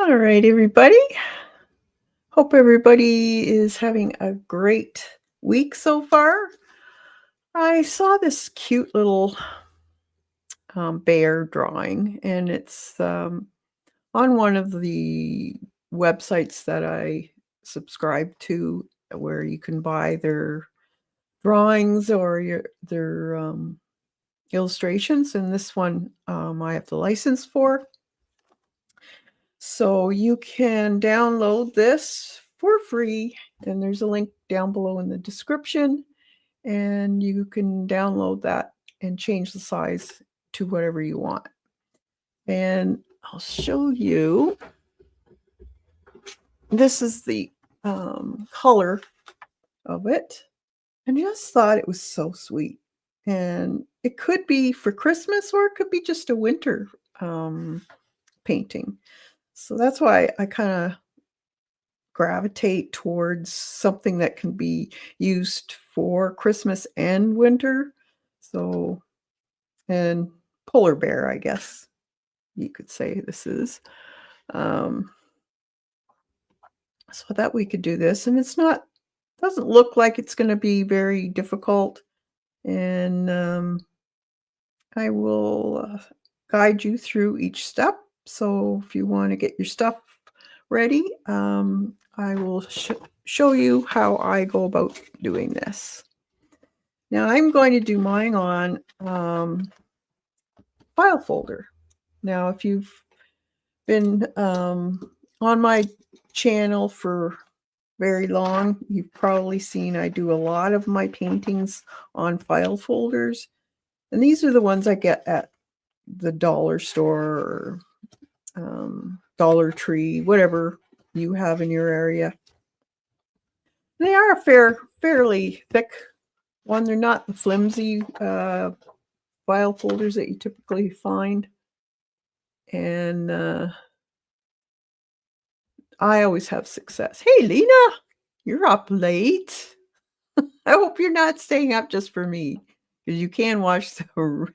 All right, everybody. Hope everybody is having a great week so far. I saw this cute little bear drawing, and it's on one of the websites that I subscribe to, where you can buy their drawings or their illustrations. And this one I have the license for. So you can download this for free, and there's a link down below in the description, and you can download that and change the size to whatever you want. And I'll show you. This is the color of it. And I just thought it was so sweet. And it could be for Christmas, or it could be just a winter painting. So that's why I kind of gravitate towards something that can be used for Christmas and winter. So, and polar bear, I guess you could say this is. So that we could do this, and doesn't look like it's going to be very difficult. And I will guide you through each step. So if you want to get your stuff ready, I will show you how I go about doing this. Now I'm going to do mine on file folder. Now, if you've been on my channel for very long, you've probably seen I do a lot of my paintings on file folders. And these are the ones I get at the dollar store or Dollar Tree, whatever you have in your area. They are a fairly thick one. They're not the flimsy file folders that you typically find. And I always have success. Hey, Lena, you're up late. I hope you're not staying up just for me, because you can watch the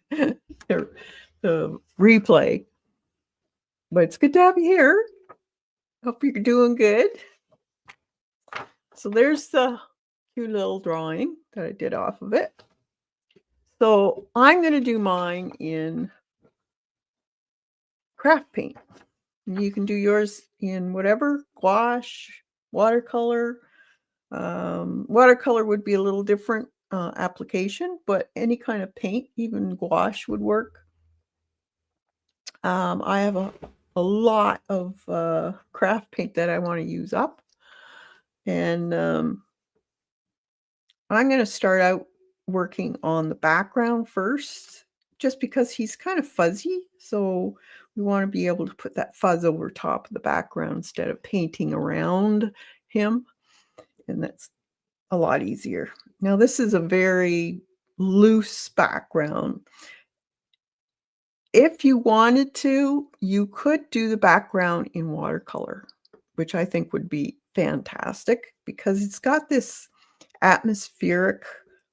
replay. But it's good to have you here. Hope you're doing good. So there's the cute little drawing that I did off of it. So I'm going to do mine in craft paint. And you can do yours in whatever, gouache, watercolor. Watercolor would be a little different application, but any kind of paint, even gouache would work. I have a lot of craft paint that I want to use up. And I'm going to start out working on the background first, just because he's kind of fuzzy. So we want to be able to put that fuzz over top of the background instead of painting around him. And that's a lot easier. Now, this is a very loose background. If you wanted to, you could do the background in watercolor, which I think would be fantastic, because it's got this atmospheric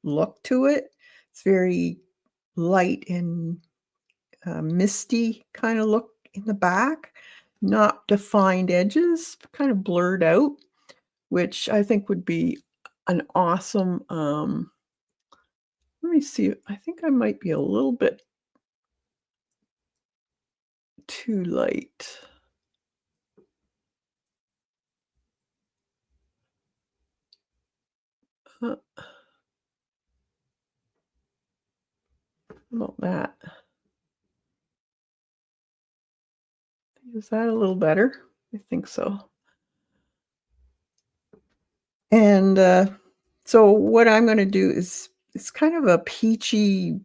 look to it. It's very light and misty kind of look in the back, not defined edges, kind of blurred out, which I think would be an awesome, let me see, I think I might be a little bit too light. About that. Is that a little better? I think so. And so what I'm going to do is, it's kind of a peachy,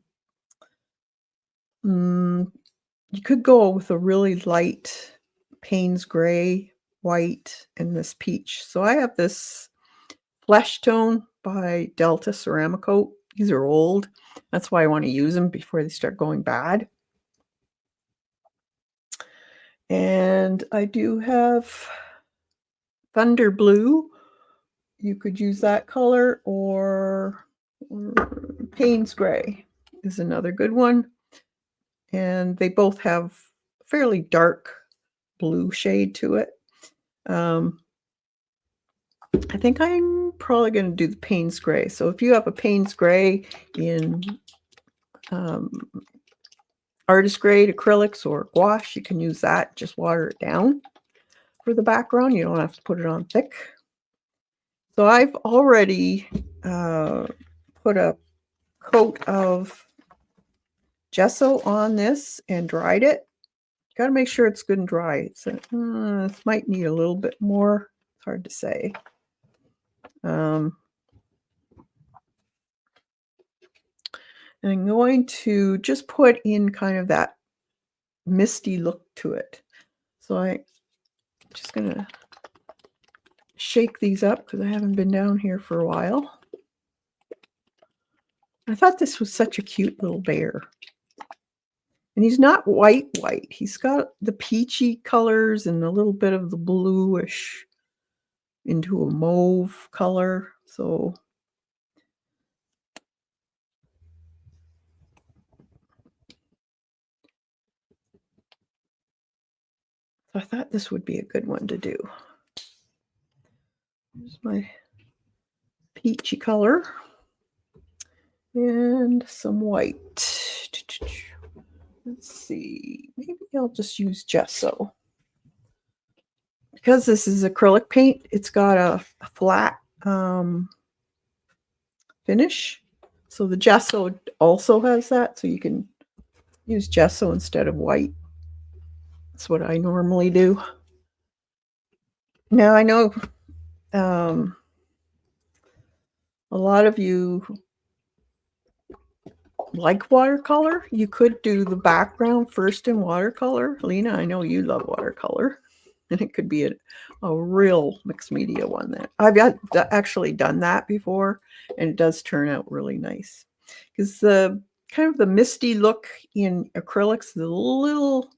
you could go with a really light Payne's gray, white, and this peach. So I have this Flesh Tone by Delta Ceramicoat. These are old. That's why I want to use them before they start going bad. And I do have Thunder Blue. You could use that color, or Payne's Gray is another good one. And they both have fairly dark blue shade to it. I think I'm probably going to do the Payne's Gray. So if you have a Payne's Gray in artist grade acrylics or gouache, you can use that. Just water it down for the background. You don't have to put it on thick. So I've already put a coat of gesso on this and dried it. Got to make sure it's good and dry. So this might need a little bit more. It's hard to say. And I'm going to just put in kind of that misty look to it. So I'm just going to shake these up because I haven't been down here for a while. I thought this was such a cute little bear. And he's not white. He's got the peachy colors and a little bit of the bluish into a mauve color. So I thought this would be a good one to do. Here's my peachy color and some white. Let's see, maybe I'll just use gesso. Because this is acrylic paint, it's got a flat finish. So the gesso also has that, so you can use gesso instead of white. That's what I normally do. Now I know a lot of you like watercolor. You could do the background first in watercolor. Lena, I know you love watercolor. And it could be a real mixed media one. That I've actually done that before, and it does turn out really nice. Because the kind of the misty look in acrylics is a little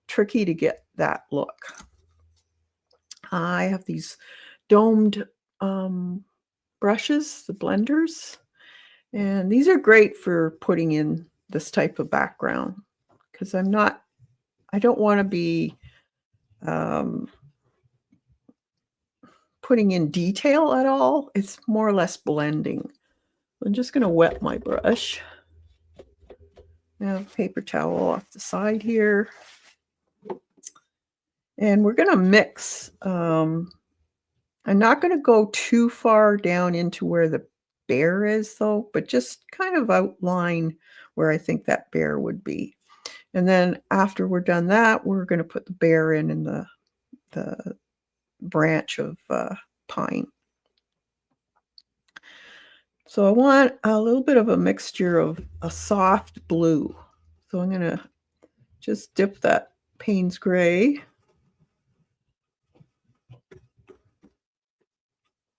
tricky to get that look. I have these domed brushes, the blenders, and these are great for putting in this type of background because I don't want to be putting in detail at all. It's more or less blending. I'm just going to wet my brush. Now, paper towel off the side here. And we're going to mix. I'm not going to go too far down into where the bear is, though, but just kind of outline where I think that bear would be. And then after we're done that, we're going to put the bear in the branch of pine. So I want a little bit of a mixture of a soft blue. So I'm going to just dip that Payne's Gray.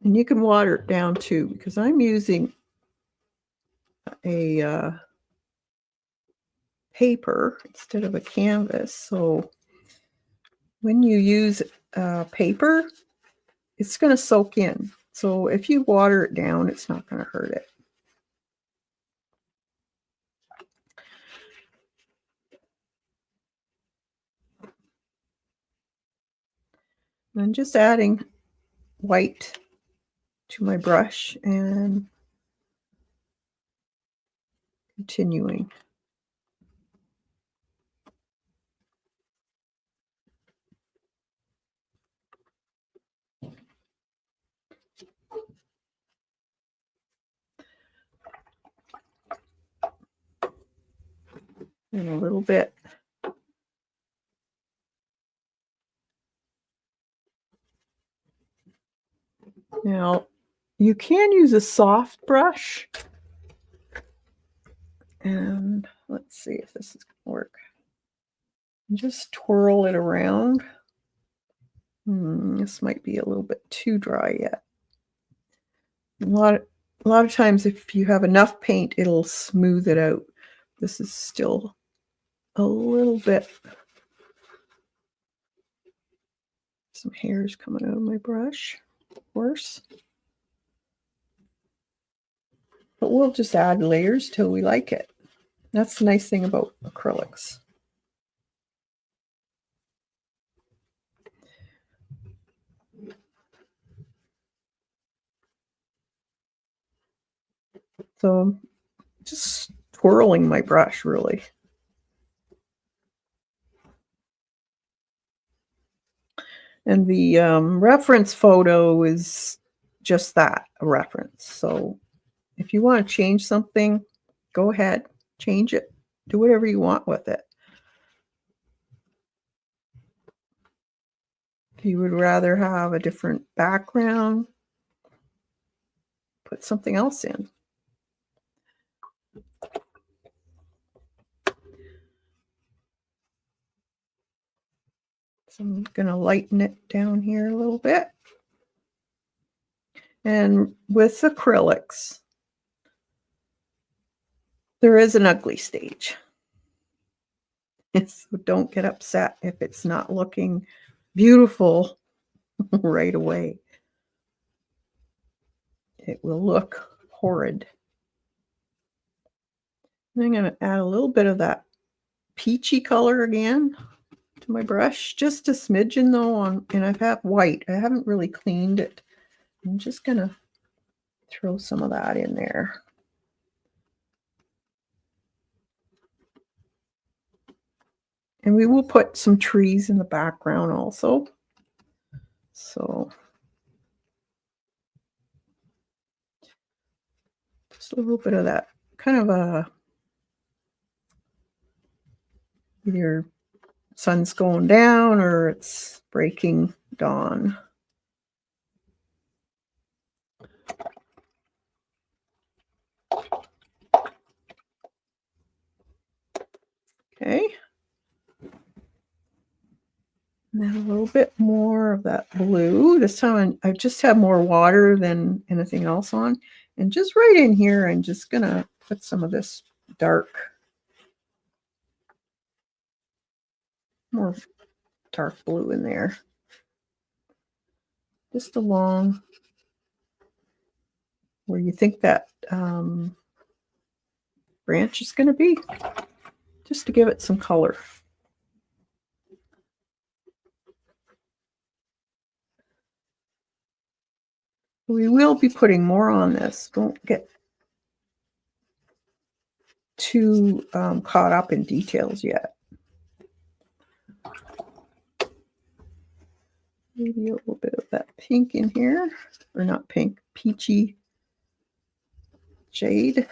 And you can water it down too, because I'm using a paper instead of a canvas. So when you use paper, it's going to soak in. So if you water it down, it's not going to hurt it. And I'm just adding white to my brush and continuing. And a little bit. Now, you can use a soft brush. And let's see if this is going to work. Just twirl it around. This might be a little bit too dry yet. A lot of times, if you have enough paint, it'll smooth it out. This is still a little bit. Some hairs coming out of my brush, of course. But we'll just add layers till we like it. That's the nice thing about acrylics. So just twirling my brush, really. And the reference photo is just that, a reference. So if you want to change something, go ahead, change it. Do whatever you want with it. If you would rather have a different background, put something else in. So I'm going to lighten it down here a little bit. And with acrylics, there is an ugly stage. So don't get upset if it's not looking beautiful right away. It will look horrid. And I'm going to add a little bit of that peachy color again to my brush, just a smidgen though, and I've had white. I haven't really cleaned it. I'm just going to throw some of that in there. And we will put some trees in the background also. So just a little bit of that kind of a either sun's going down or it's breaking dawn. Okay. And then a little bit more of that blue. This time I just have more water than anything else on. And just right in here, I'm just going to put some of this more dark blue in there. Just along where you think that branch is going to be, just to give it some color. We will be putting more on this. Don't get too caught up in details yet. Maybe a little bit of that pink in here, or not pink, peachy jade.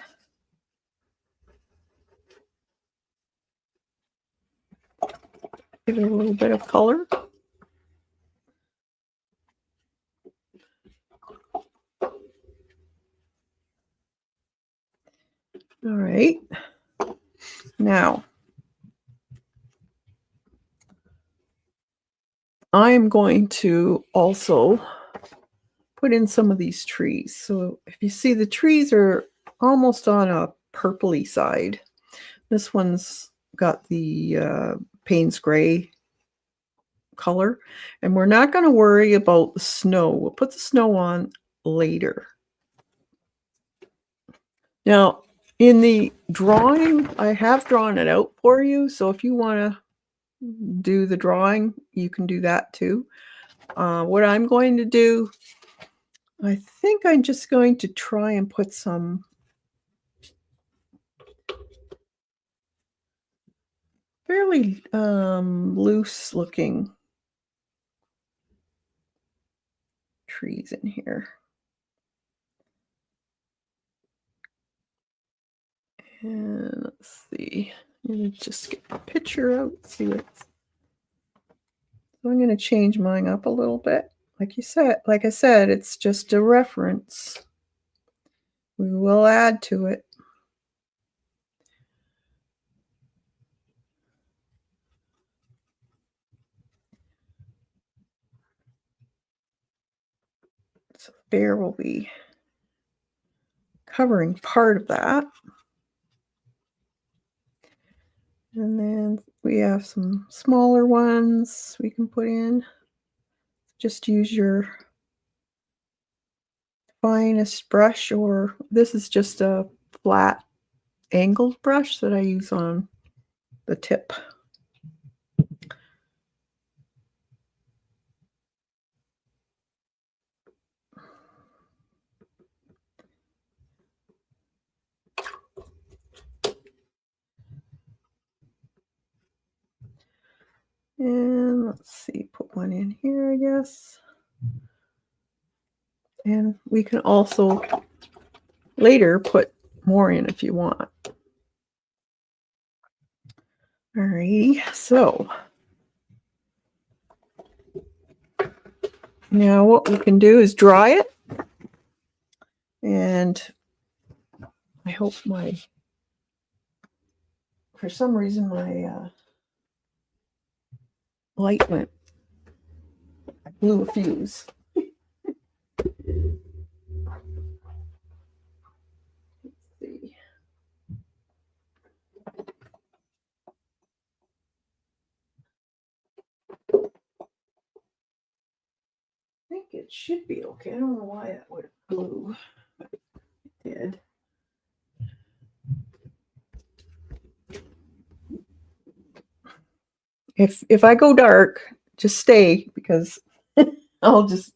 Give it a little bit of color. All right. Now, I'm going to also put in some of these trees. So if you see, the trees are almost on a purpley side. This one's got the Payne's Gray color, and we're not going to worry about the snow. We'll put the snow on later. Now, in the drawing, I have drawn it out for you, so if you want to do the drawing, you can do that too. What I'm going to do, I think I'm just going to try and put some fairly loose looking trees in here. And let's see, I'm going to just get the picture out, see what's. So I'm going to change mine up a little bit. Like I said, it's just a reference. We will add to it. So the bear will be covering part of that. And then we have some smaller ones we can put in. Just use your finest brush, or this is just a flat angled brush that I use on the tip. Let's see, put one in here, I guess. And we can also later put more in if you want. Alrighty, so now what we can do is dry it. And I hope for some reason my light went, I blew a fuse. Let's see. I think it should be okay. I don't know why that would have blew. It did. If I go dark, just stay because I'll just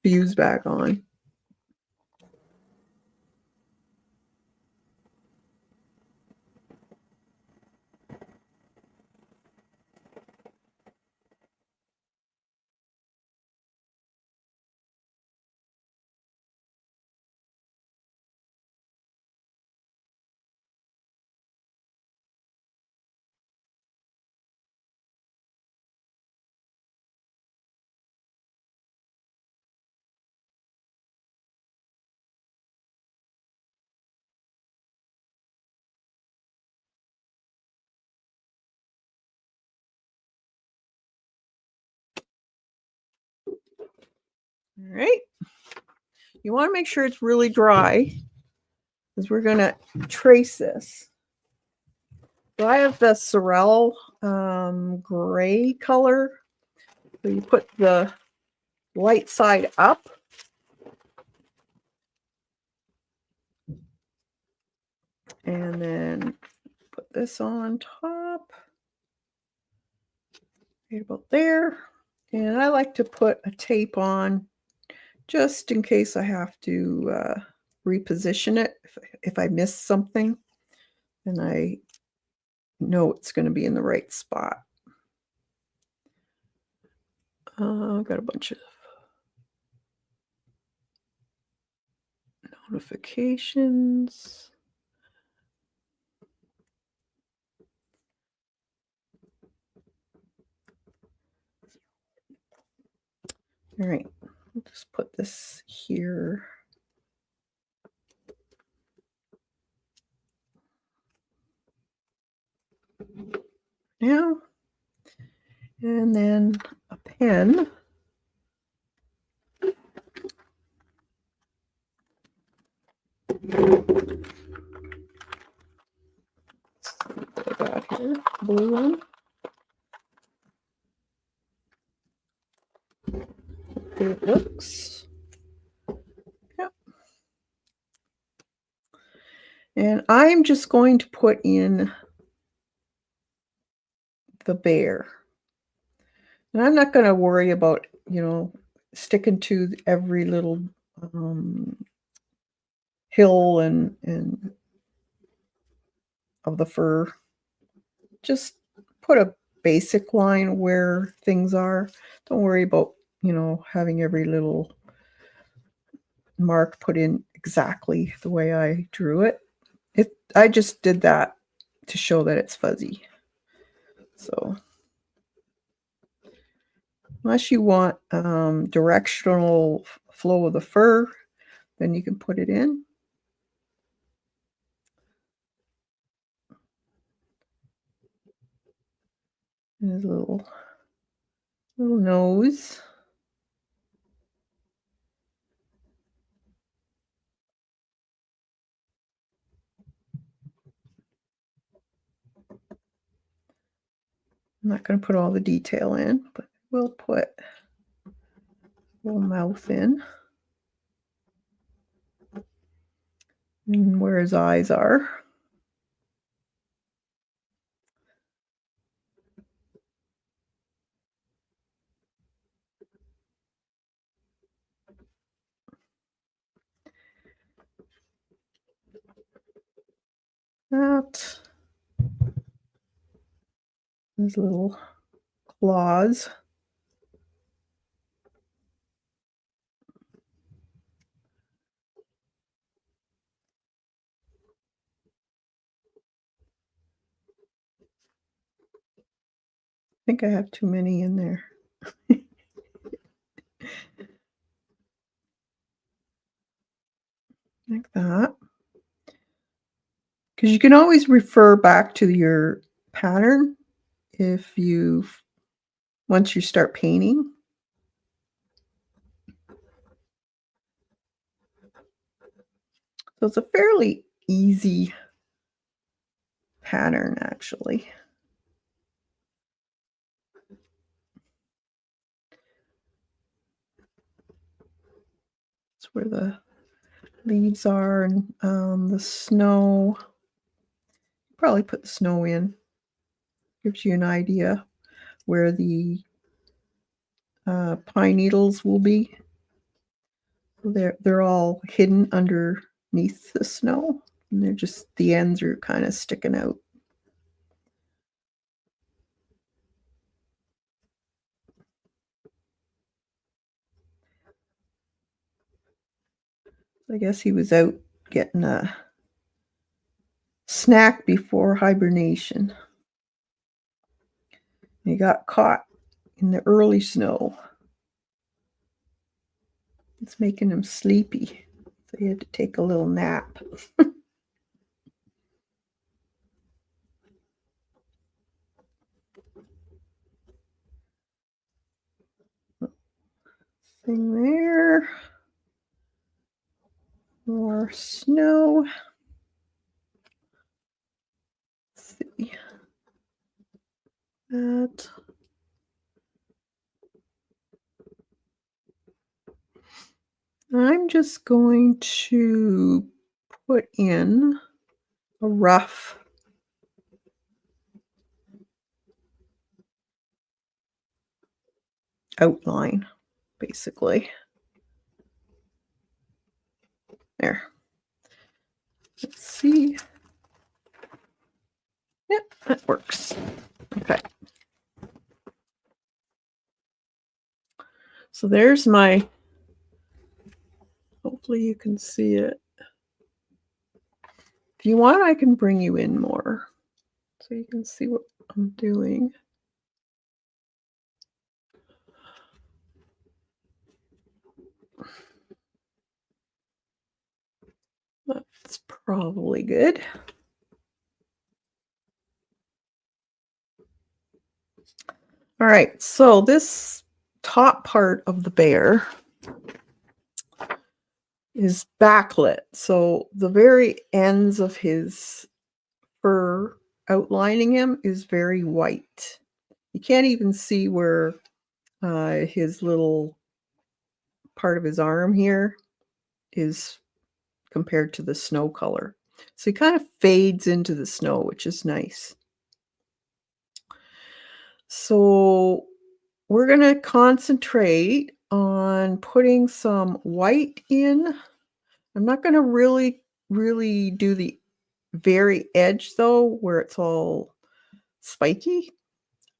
fuse back on. All right. You want to make sure it's really dry because we're going to trace this. So I have the Sorrel gray color. So you put the light side up. And then put this on top. Right about there. And I like to put a tape on just in case I have to reposition it. If I miss something, then I know it's going to be in the right spot. I've got a bunch of notifications. All right, I'll just put this here. Now, and then a pen. What I got here, blue one. Here it looks. Yep. And I'm just going to put in the bear. And I'm not going to worry about, sticking to every little hill and of the fur. Just put a basic line where things are. Don't worry about, having every little mark put in exactly the way I drew it. I just did that to show that it's fuzzy. So unless you want directional flow of the fur, then you can put it in. And his little nose. I'm not going to put all the detail in, but we'll put a little mouth in. And where his eyes are. That. his little claws. I think I have too many in there. Like that. Because you can always refer back to your pattern if once you start painting. So it's a fairly easy pattern, actually. It's where the leaves are and the snow. Probably put the snow in. Gives you an idea where the pine needles will be. They're all hidden underneath the snow, and they're just the ends are kind of sticking out. I guess he was out getting a snack before hibernation. He got caught in the early snow. It's making him sleepy, so he had to take a little nap. Thing there. More snow. Let's see. That. I'm just going to put in a rough outline, basically. There. Let's see. Yep, that works. Okay. So there's my, hopefully you can see it. If you want, I can bring you in more so you can see what I'm doing. That's probably good. All right, so this top part of the bear is backlit. So the very ends of his fur outlining him is very white. You can't even see where his little part of his arm here is compared to the snow color. So he kind of fades into the snow, which is nice. So we're going to concentrate on putting some white in. I'm not going to really do the very edge though, where it's all spiky.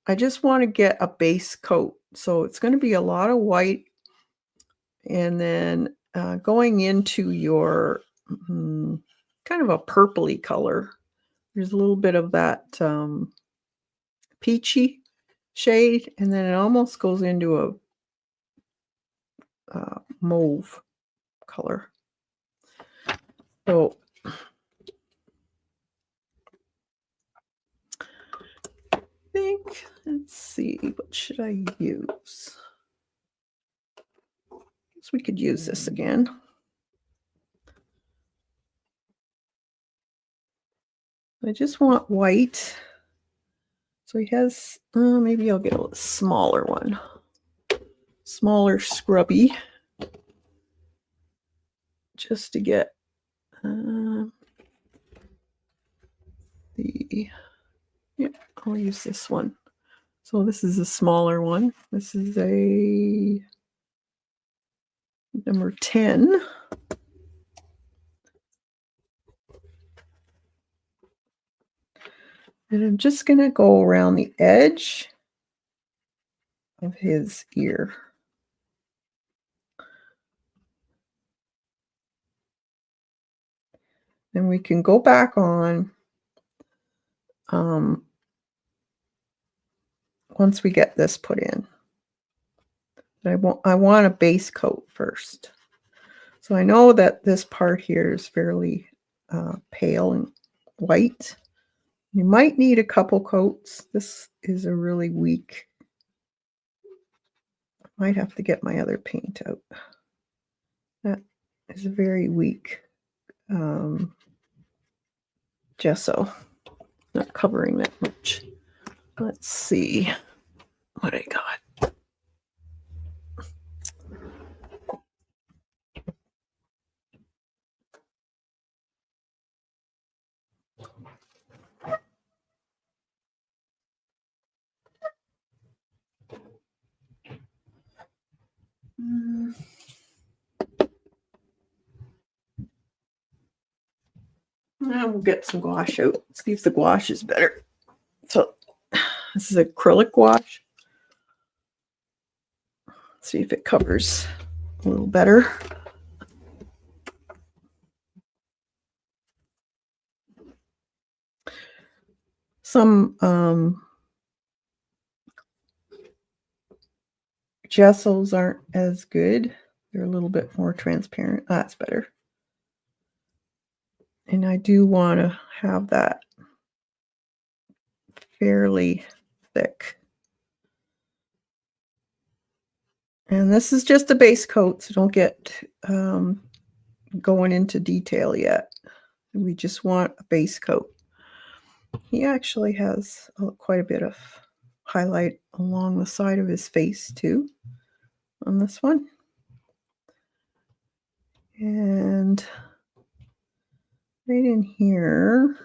I just want to get a base coat. So it's going to be a lot of white. And then going into your kind of a purpley color. There's a little bit of that peachy shade, and then it almost goes into a mauve color. So I think, let's see, what should I use? So we could use this again. I just want white. So he has, maybe I'll get a smaller one. Smaller scrubby. Just to get yeah, I'll use this one. So this is a smaller one. This is a number 10. And I'm just going to go around the edge of his ear. And we can go back on once we get this put in. I want a base coat first. So I know that this part here is fairly pale and white. You might need a couple coats. This is a really weak. I might have to get my other paint out. That is a very weak gesso. Not covering that much. Let's see what I got. Now we'll get some gouache out. See if the gouache is better. So this is acrylic gouache. See if it covers a little better. Some gessos aren't as good. They're a little bit more transparent. That's better. And I do want to have that fairly thick. And this is just a base coat, so don't get going into detail yet. We just want a base coat. He actually has quite a bit of highlight along the side of his face too on this one. And right in here,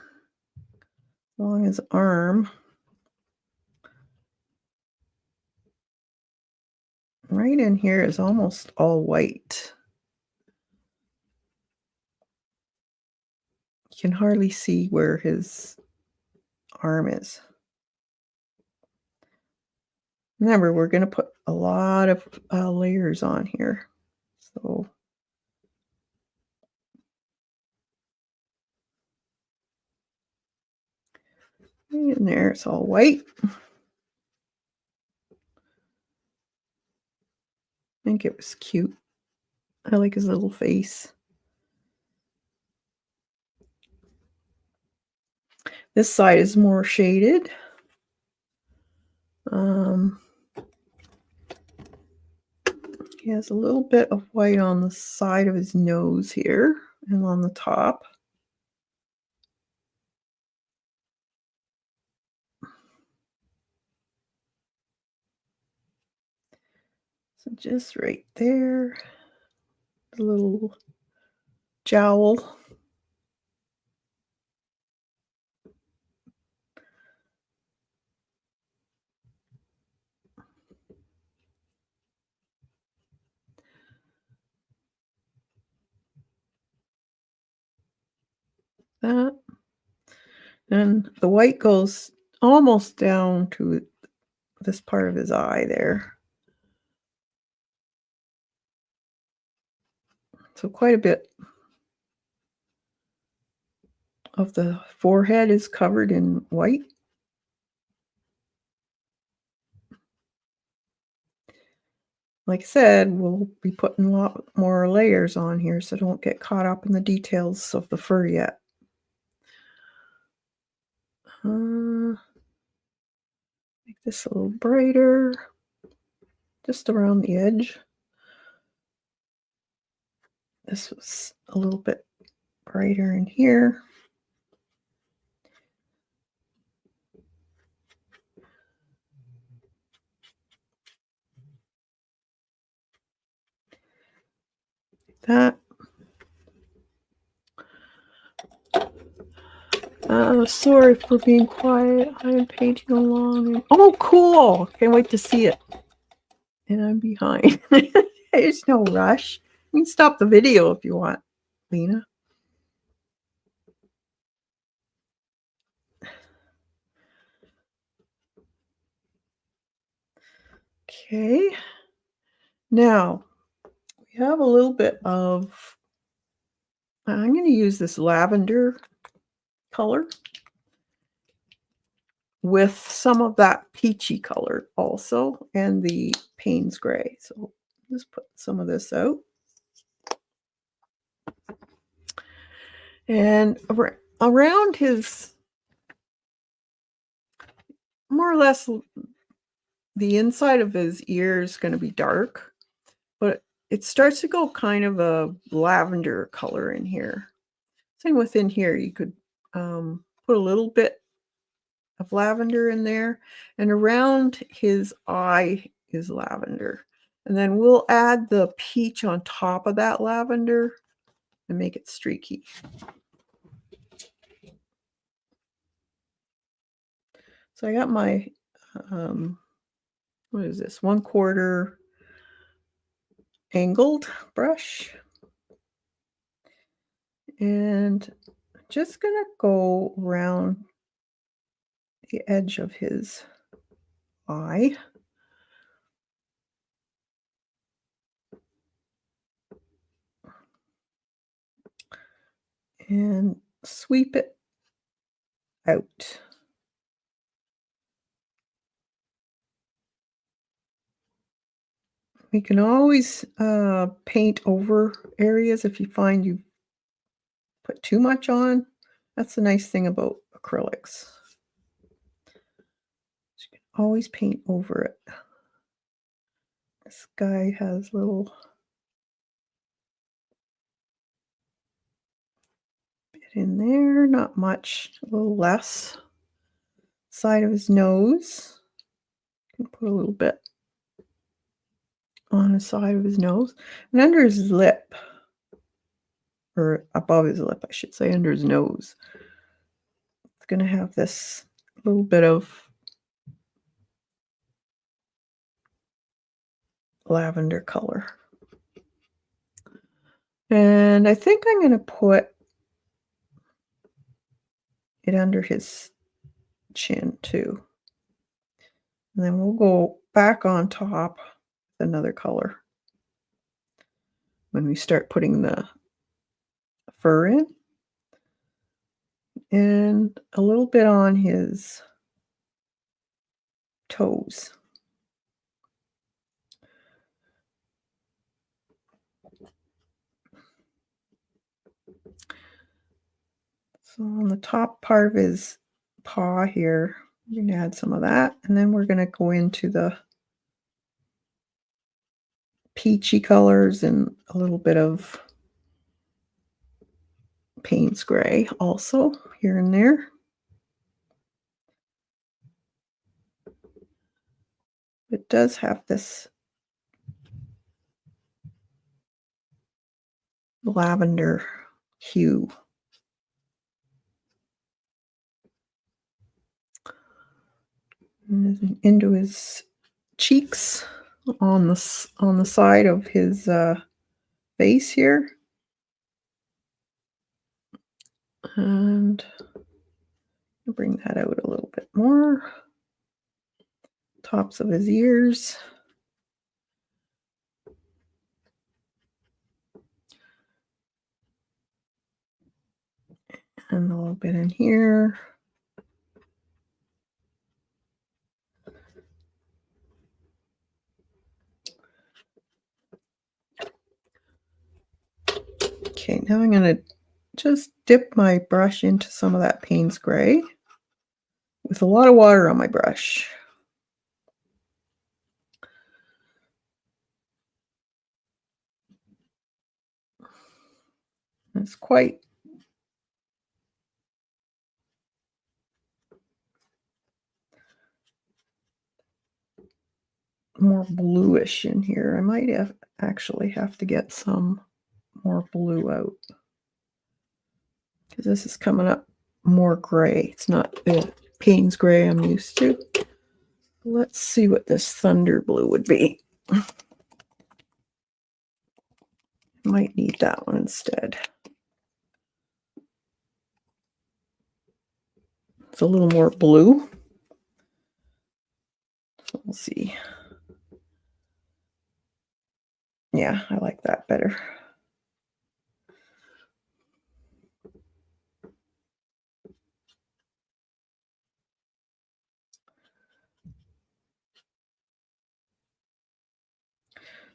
along his arm, right in here is almost all white. You can hardly see where his arm is. Remember, we're going to put a lot of layers on here. So in there, it's all white. I think it was cute. I like his little face. This side is more shaded. He has a little bit of white on the side of his nose here and on the top. So just right there, the little jowl. That. And the white goes almost down to this part of his eye there. So quite a bit of the forehead is covered in white. Like I said, we'll be putting a lot more layers on here, so don't get caught up in the details of the fur yet. Make this a little brighter, just around the edge. This was a little bit brighter in here. That. Sorry for being quiet. I am painting along. Oh, cool. Can't wait to see it. And I'm behind. There's no rush. You can stop the video if you want, Lena. Okay. Now, we have a little bit of, I'm going to use this lavender color with some of that peachy color also, and the Payne's gray. So just put some of this out. And around his, more or less, the inside of his ear is going to be dark, but it starts to go kind of a lavender color in here. Same within here, you could put a little bit of lavender in there, and around his eye is lavender. And then we'll add the peach on top of that lavender and make it streaky. So I got my, what is this, 1/4 angled brush. And just gonna go around the edge of his eye. And sweep it out. We can always paint over areas if you find you put too much on. That's the nice thing about acrylics. You can always paint over it. This guy has little bit in there, not much, a little less. Side of his nose. You can put a little bit on the side of his nose. And under his lip, or above his lip, I should say, under his nose. It's going to have this little bit of lavender color. And I think I'm going to put it under his chin too. And then we'll go back on top with another color when we start putting the fur in. And a little bit on his toes. So on the top part of his paw here, we're going to add some of that. And then we're going to go into the peachy colors and a little bit of Payne's gray also here and there. It does have this lavender hue. And into his cheeks on the side of his face here. And I'll bring that out a little bit more. Tops of his ears. And a little bit in here. Okay, now I'm going to just dip my brush into some of that Payne's gray with a lot of water on my brush. It's quite more bluish in here. I might actually have to get some more blue out because this is coming up more gray. It's not the Payne's gray I'm used to. Let's see what this thunder blue would be. Might need that one instead. It's a little more blue. So we'll see. Yeah, I like that better.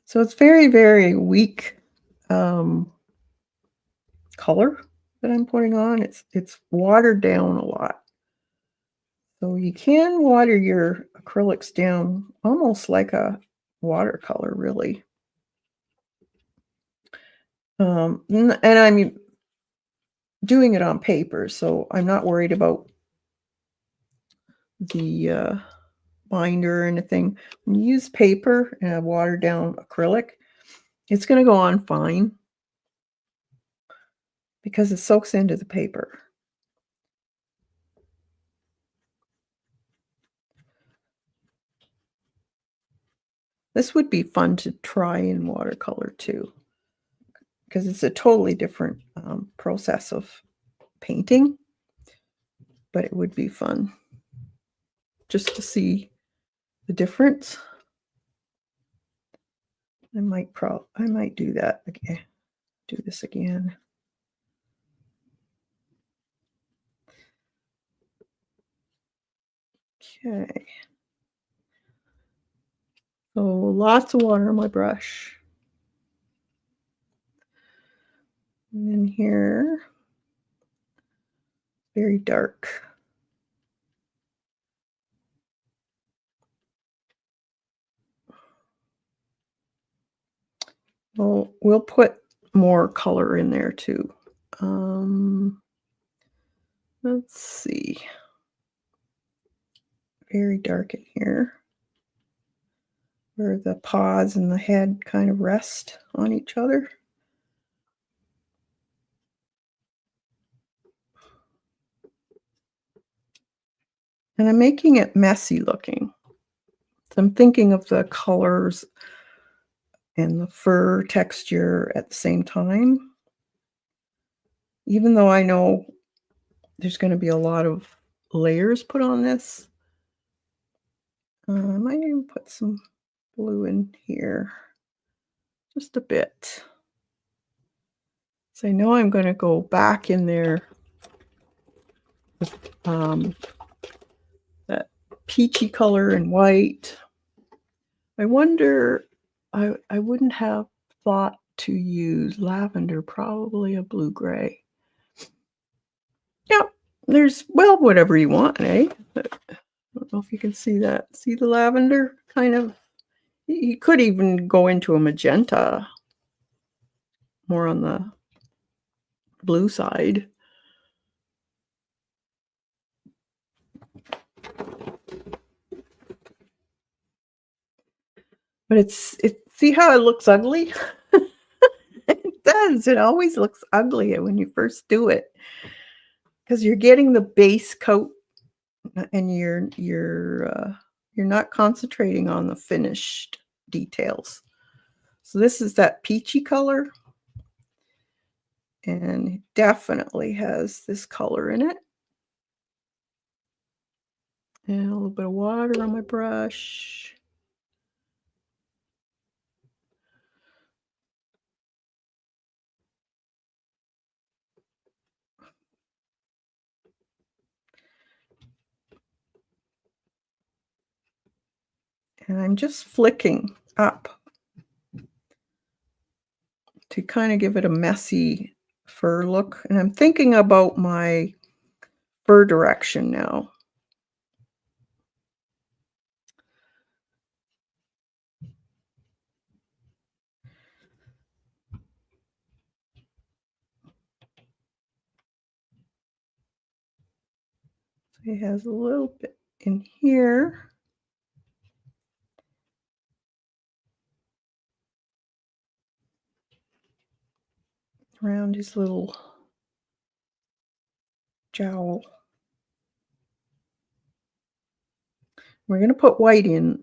So it's very, very weak color that I'm putting on. It's watered down a lot. So you can water your acrylics down almost like a watercolor, really. And I'm doing it on paper, so I'm not worried about the binder or anything. When you use paper and a watered down acrylic, it's going to go on fine because it soaks into the paper. This would be fun to try in watercolor too, because it's a totally different process of painting, but it would be fun just to see the difference. I might do that again. Do this again. Okay. So lots of water on my brush. And then here, very dark. We'll put more color in there too. Let's see. Very dark in here, where the paws and the head kind of rest on each other. And I'm making it messy looking. So I'm thinking of the colors and the fur texture at the same time. Even though I know there's going to be a lot of layers put on this, I might even put some blue in here, just a bit. So I know I'm going to go back in there with that peachy color and white. I wonder, I wouldn't have thought to use lavender, probably a blue-gray. Yeah, there's, well, whatever you want, eh? But I don't know if you can see that. See the lavender? Kind of, you could even go into a magenta, more on the blue side. But see how it looks ugly? It does. It always looks ugly when you first do it, because you're getting the base coat and you're not concentrating on the finished details. So this is that peachy color, and it definitely has this color in it. And a little bit of water on my brush. And I'm just flicking up to kind of give it a messy fur look. And I'm thinking about my fur direction now. So it has a little bit in here. Around his little jowl. We're going to put white in,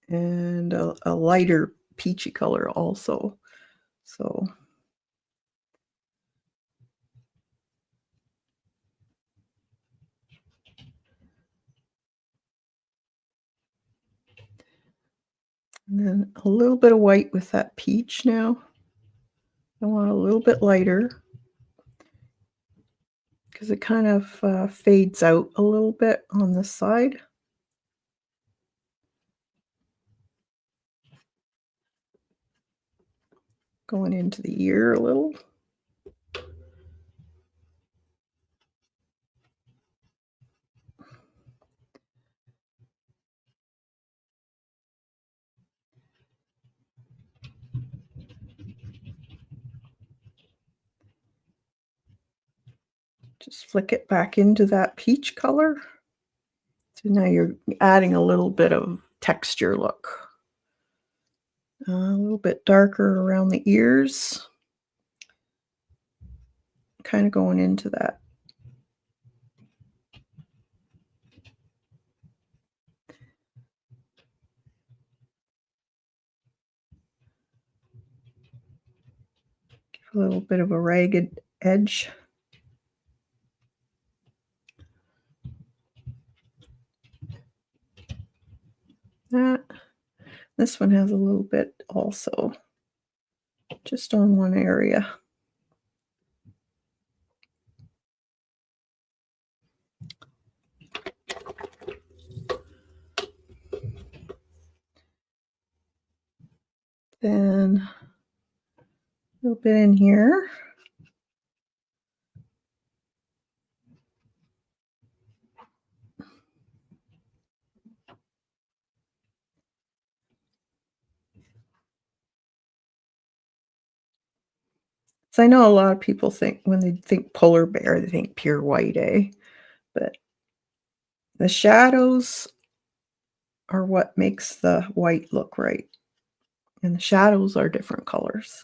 and a lighter peachy color also. So and And a little bit of white with that peach now. I want a little bit lighter because it kind of fades out a little bit on this side. Going into the ear a little. Just flick it back into that peach color. So now you're adding a little bit of texture look. A little bit darker around the ears. Kind of going into that. Give a little bit of a ragged edge. That. This one has a little bit also, just on one area. Then a little bit in here. So I know a lot of people think when they think polar bear, they think pure white, eh? But the shadows are what makes the white look right. And the shadows are different colors.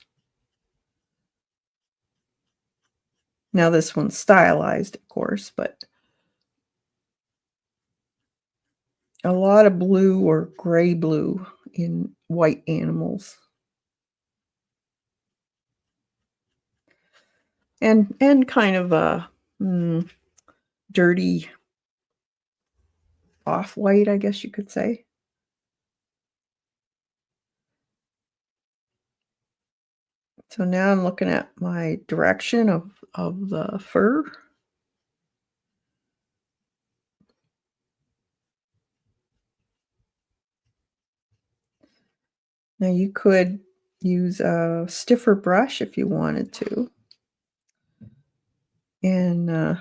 Now this one's stylized, of course, but a lot of blue or gray blue in white animals. And kind of a dirty off-white, I guess you could say. So now I'm looking at my direction of the fur. Now you could use a stiffer brush if you wanted to. And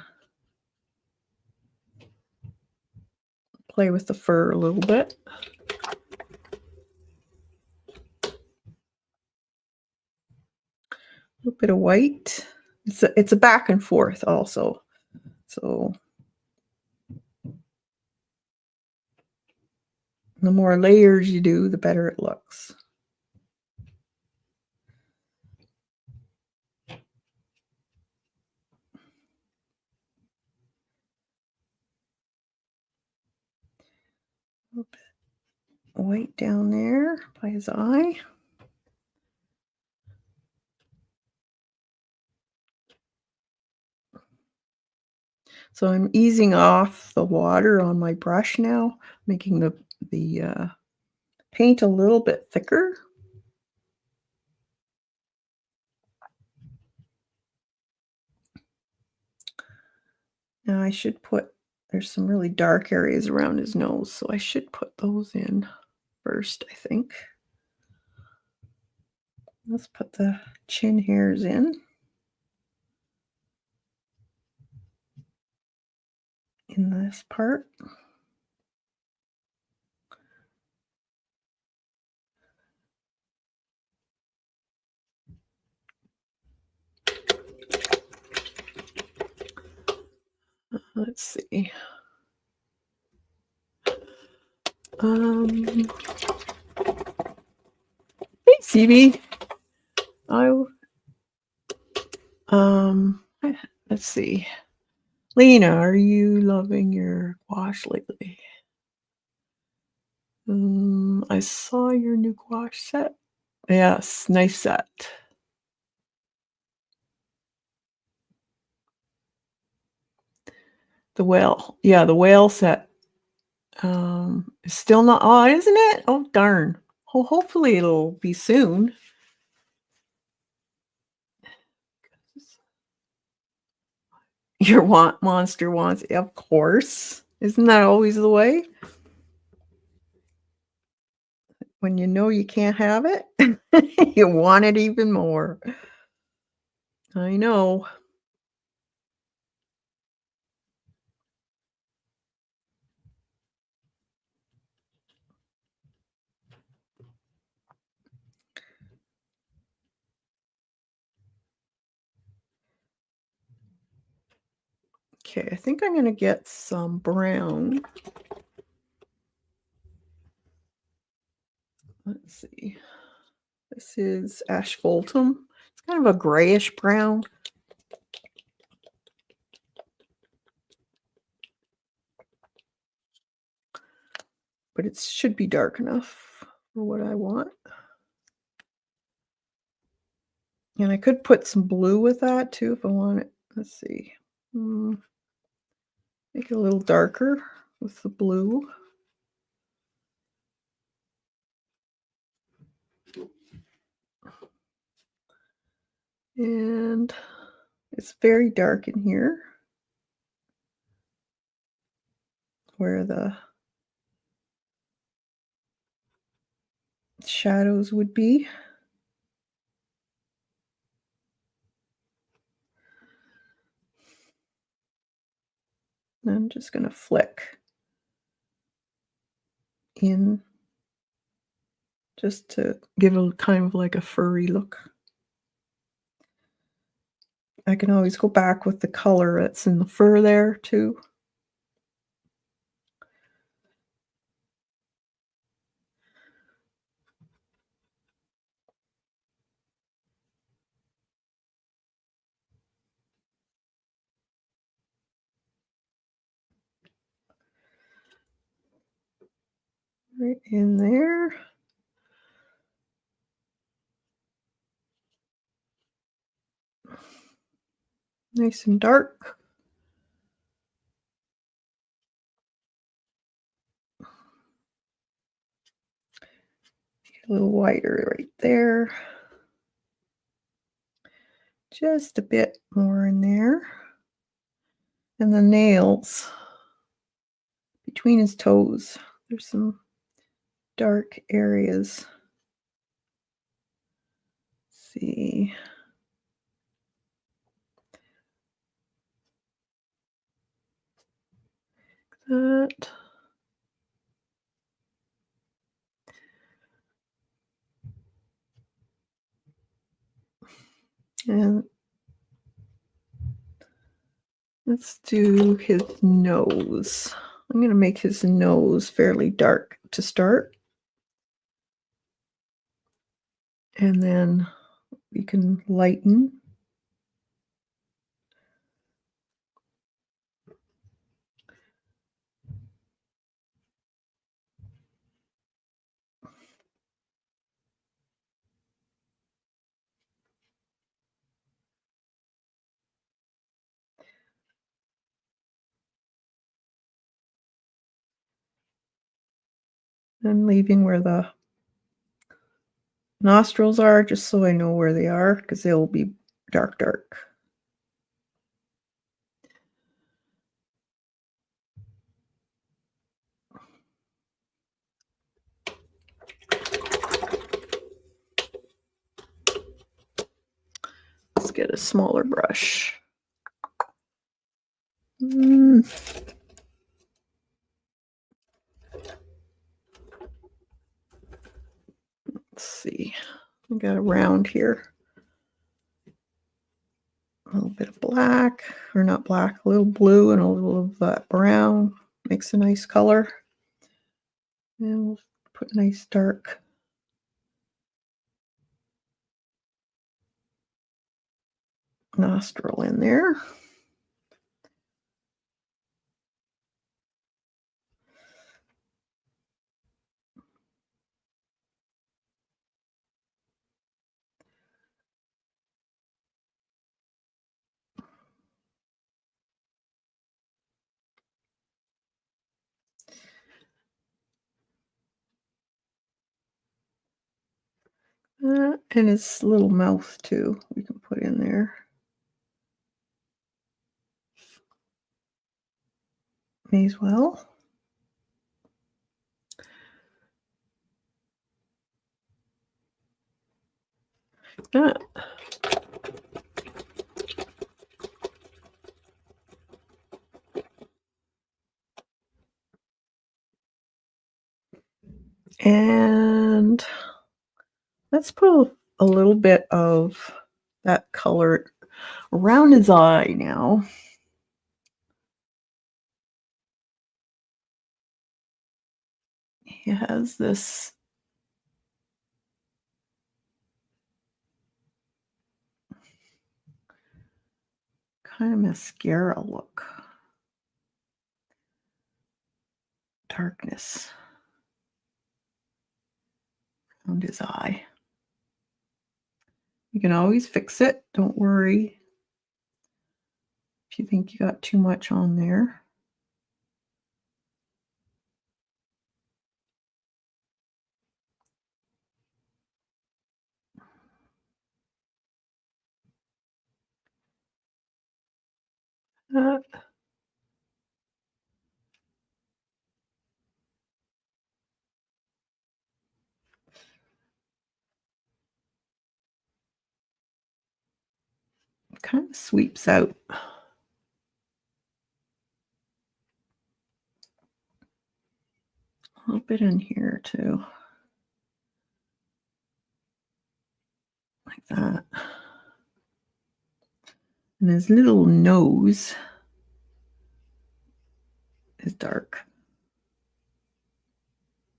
play with the fur a little bit. A little bit of white. It's a back and forth also. So the more layers you do, the better it looks. A little bit white down there by his eye. So I'm easing off the water on my brush now, making the paint a little bit thicker. Now I should put, there's some really dark areas around his nose, so I should put those in first, I think. Let's put the chin hairs in this part. Let's see. Hey, CB. Let's see. Lena, are you loving your gouache lately? I saw your new gouache set. Yes, nice set. The whale. Yeah, the whale set. Is still not on, isn't it? Oh, darn. Hopefully it'll be soon. Your monster wants, of course. Isn't that always the way? When you know you can't have it, you want it even more. I know. Okay, I think I'm gonna get some brown. Let's see. This is asphaltum. It's kind of a grayish brown. But it should be dark enough for what I want. And I could put some blue with that too if I want it. Let's see. Make it a little darker with the blue. And it's very dark in here where the shadows would be. And I'm just going to flick in just to give a kind of like a furry look. I can always go back with the color that's in the fur there too. Right in there. Nice and dark. A little whiter right there. Just a bit more in there. And the nails between his toes. There's some dark areas. Let's see. That. And let's do his nose. I'm going to make his nose fairly dark to start. And then we can lighten. And leaving where the nostrils are, just so I know where they are, because they will be dark, dark. Let's get a smaller brush. Let's see. I got a round here. A little bit of black, or not black, a little blue and a little of that brown. Makes a nice color. And we'll put nice dark nostril in there. And his little mouth too, we can put in there. May as well. Uh, and let's put a little bit of that color around his eye now. He has this kind of mascara look. Darkness around his eye. You can always fix it, don't worry. If you think you got too much on there. Uh, kind of sweeps out. A little bit in here too. Like that. And his little nose is dark.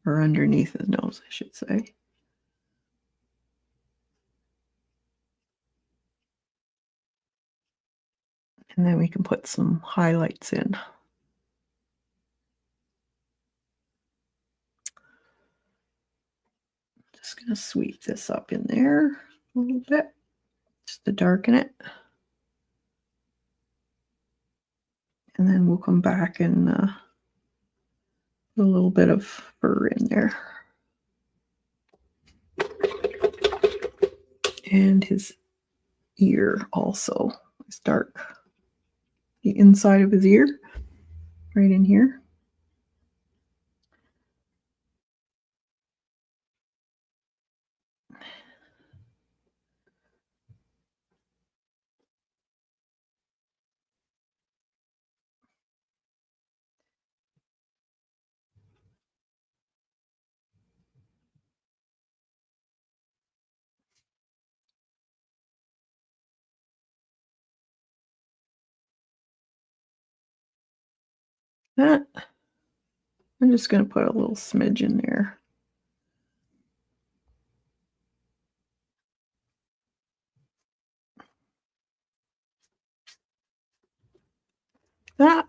Or underneath his nose, I should say. And then we can put some highlights in. Just going to sweep this up in there a little bit, just to darken it. And then we'll come back and put a little bit of fur in there. And his ear also is dark. The inside of his ear, right in here. That, I'm just going to put a little smidge in there. That.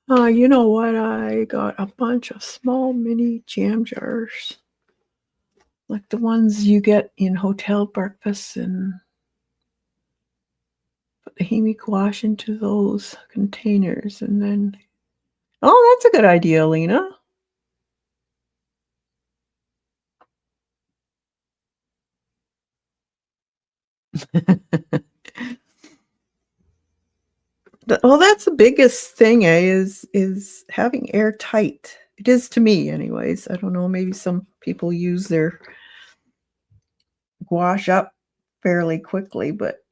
You know what? I got a bunch of small mini jam jars. Like the ones you get in hotel breakfasts, and put the hemi gouache into those containers. And then, oh, that's a good idea, Lena. Well, that's the biggest thing, is having airtight. It is to me, anyways. I don't know. Maybe some people use their gouache up fairly quickly, but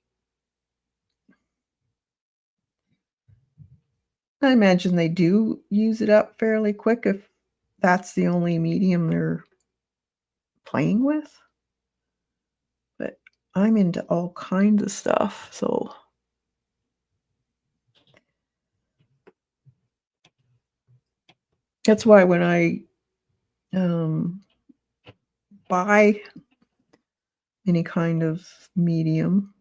I imagine they do use it up fairly quick if that's the only medium they're playing with. But I'm into all kinds of stuff, so that's why when I buy any kind of medium,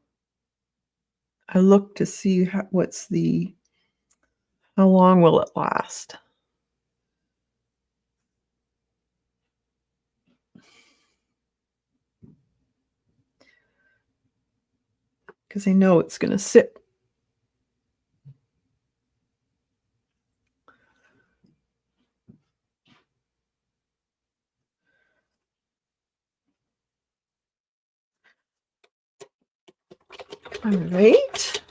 I look to see how long will it last. Because I know it's going to sit. All right.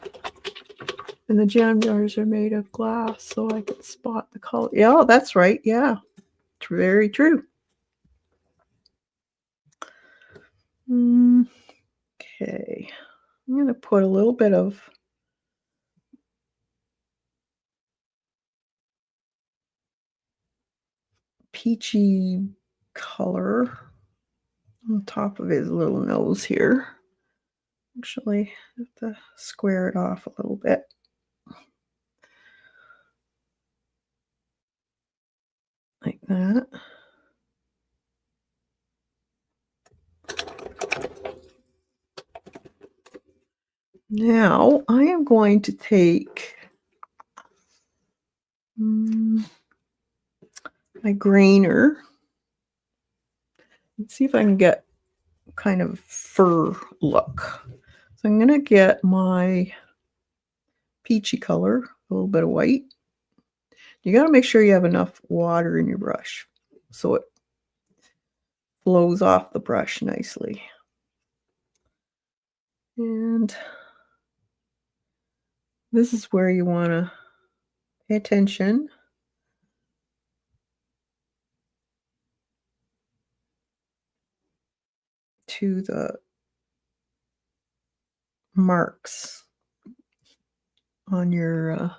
And the jam jars are made of glass, so I can spot the color. Yeah, that's right. Yeah, it's very true. Okay, I'm going to put a little bit of peachy color on top of his little nose here. Actually, I have to square it off a little bit. Like that. Now I am going to take my grainer. Let's see if I can get kind of fur look. So I'm going to get my peachy color, a little bit of white. You got to make sure you have enough water in your brush so it flows off the brush nicely. And this is where you want to pay attention to the marks on your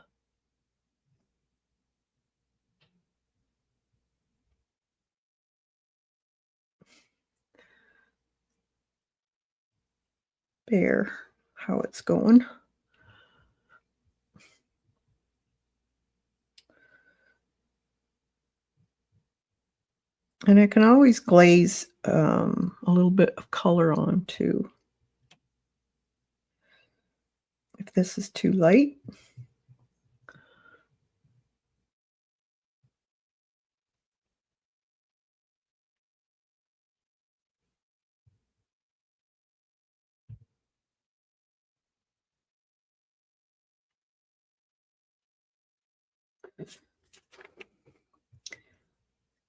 bear, how it's going. And I can always glaze a little bit of color on too. If this is too light.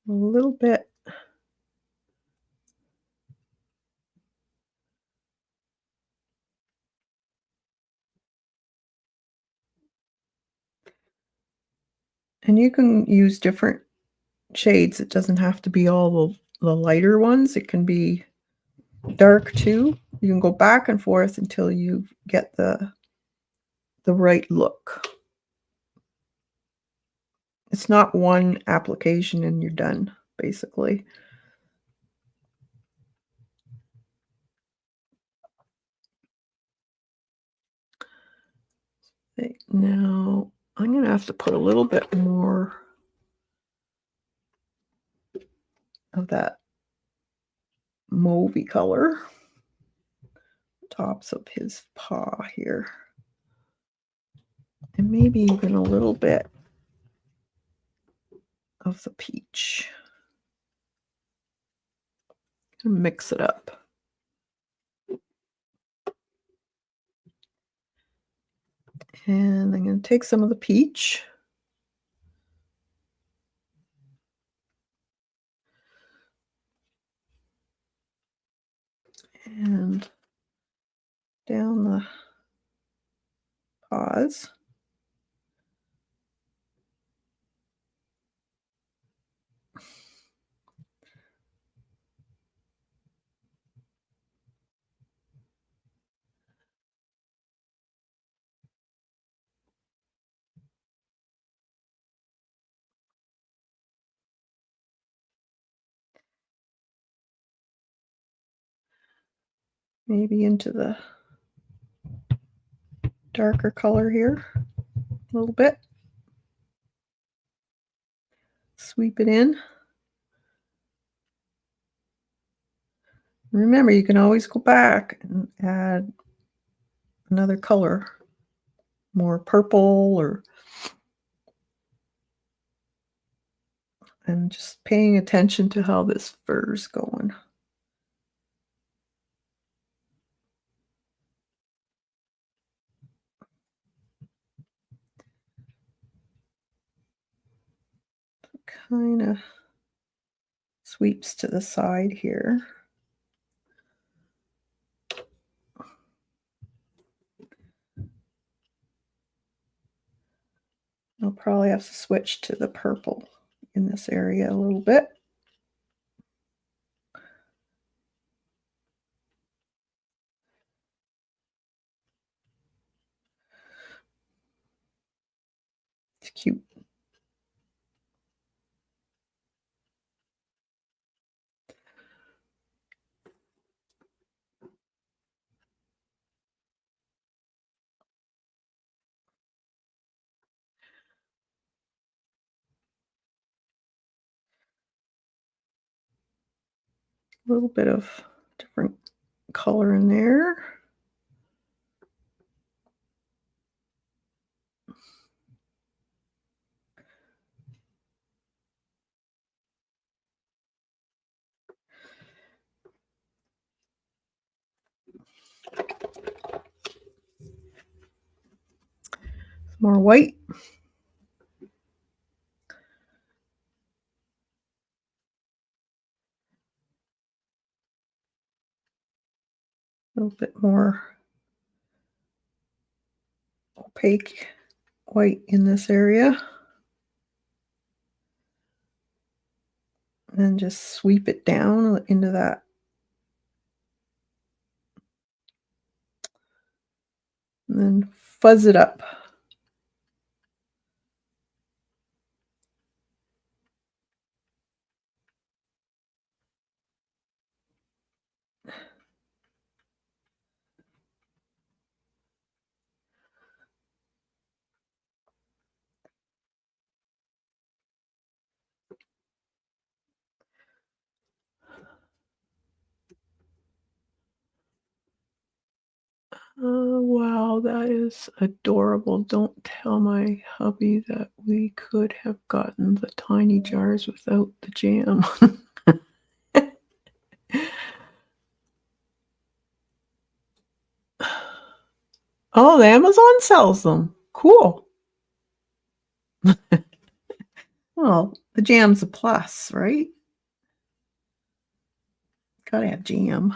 A little bit. And you can use different shades. It doesn't have to be all the lighter ones. It can be dark too. You can go back and forth until you get the right look. It's not one application and you're done, basically. Okay, now I'm going to have to put a little bit more of that mauvey color tops of his paw here. And maybe even a little bit of the peach. And mix it up. And I'm going to take some of the peach. And down the paws. Maybe into the darker color here a little bit. Sweep it in. Remember, you can always go back and add another color, more purple, or and just paying attention to how this fur's going. Kind of sweeps to the side here. probably have to switch to the purple in this area a little bit. It's cute. A little bit of different color in there. More white. A little bit more opaque white in this area. And then just sweep it down into that. And then fuzz it up. Oh, wow, that is adorable. Don't tell my hubby that we could have gotten the tiny jars without the jam. Oh, the Amazon sells them. Cool. Well, the jam's a plus, right? Gotta have jam.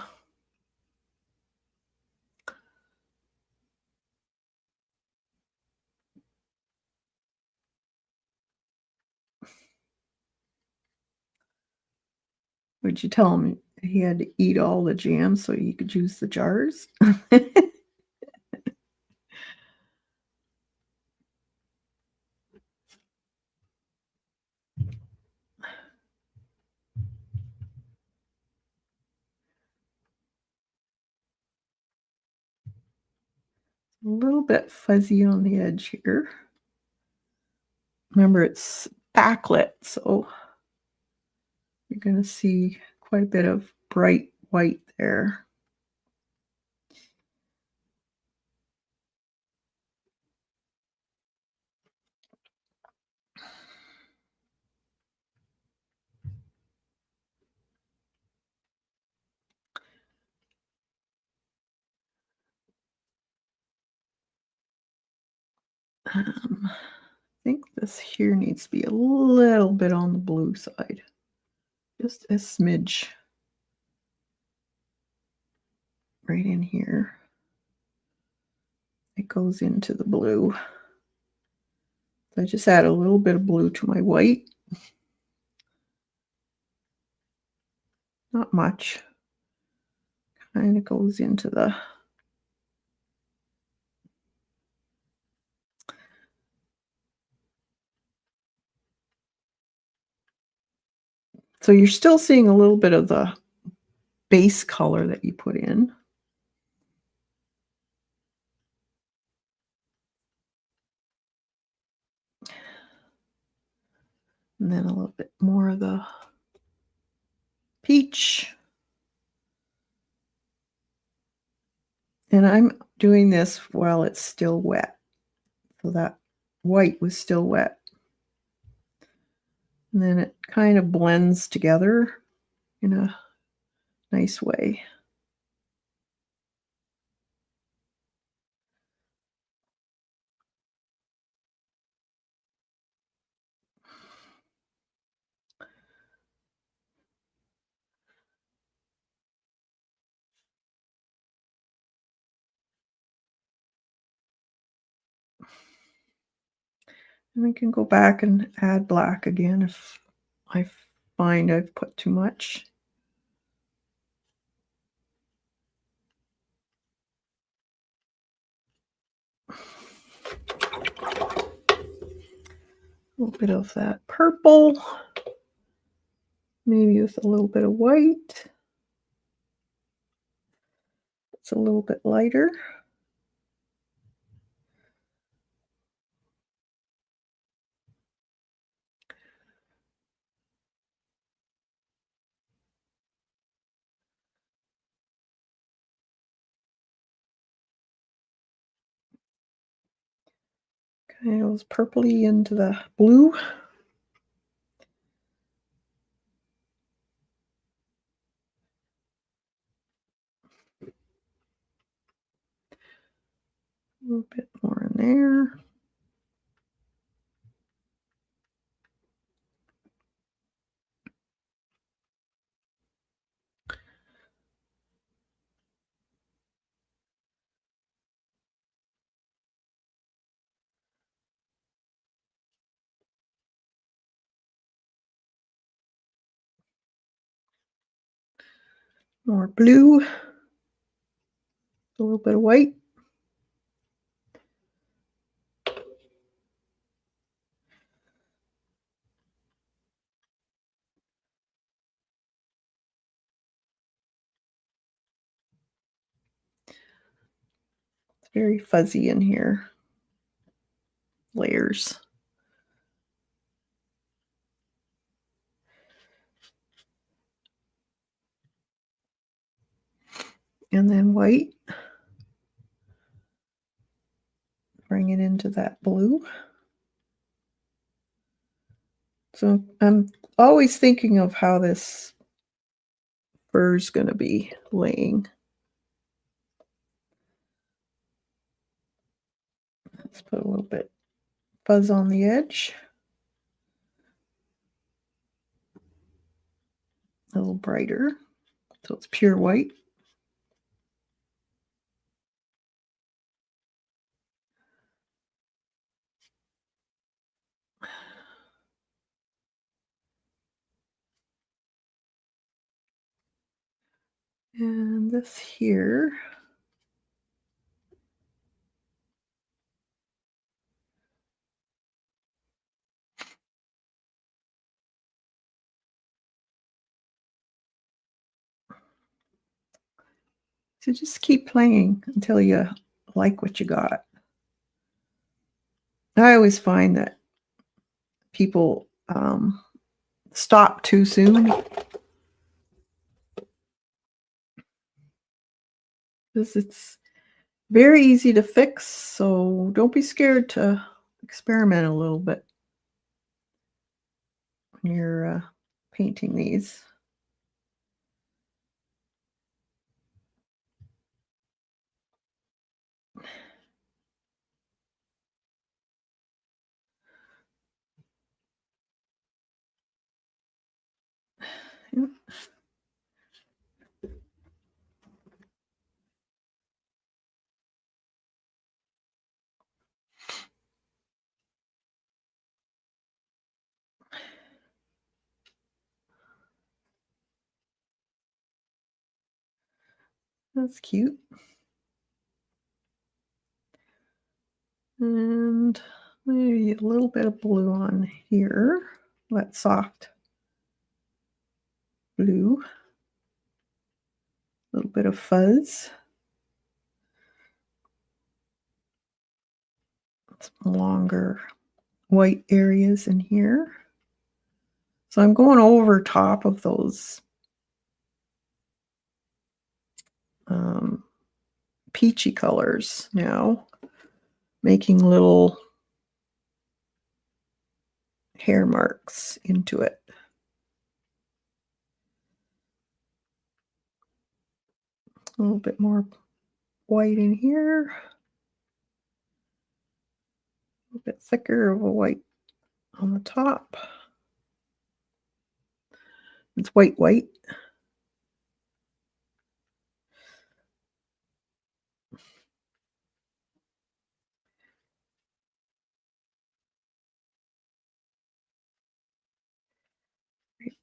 Would you tell him he had to eat all the jam so you could use the jars? A little bit fuzzy on the edge here. Remember, it's backlit, so you're going to see quite a bit of bright white there. I think this here needs to be a little bit on the blue side. Just a smidge. Right in here. It goes into the blue. So I just add a little bit of blue to my white. Not much. Kind of goes into the so you're still seeing a little bit of the base color that you put in. And then a little bit more of the peach. And I'm doing this while it's still wet. So that white was still wet. And then it kind of blends together in a nice way. And we can go back and add black again if I find I've put too much. A little bit of that purple, maybe with a little bit of white. It's a little bit lighter. Okay, it goes purpley into the blue. A little bit more in there. More blue. A little bit of white. It's very fuzzy in here. Layers. And then white. Bring it into that blue. So I'm always thinking of how this fur is going to be laying. Let's put a little bit fuzz on the edge. A little brighter. So it's pure white. And this here, so just keep playing until you like what you got. I always find that people stop too soon because it's very easy to fix. So don't be scared to experiment a little bit when you're painting these. Yep. That's cute. And maybe a little bit of blue on here. That soft blue. A little bit of fuzz. Some longer white areas in here. So I'm going over top of those peachy colors now, making little hair marks into it. A little bit more white in here. A little bit thicker of a white on the top. It's white, white.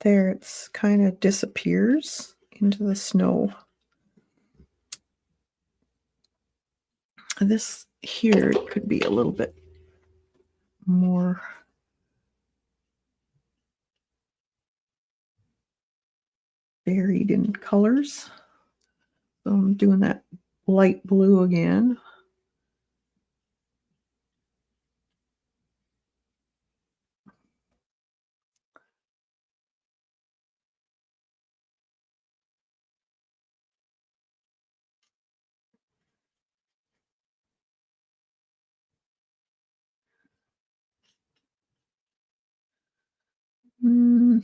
there, it's kind of disappears into the snow. This here could be a little bit more varied in colors. So I'm doing that light blue again. Mm,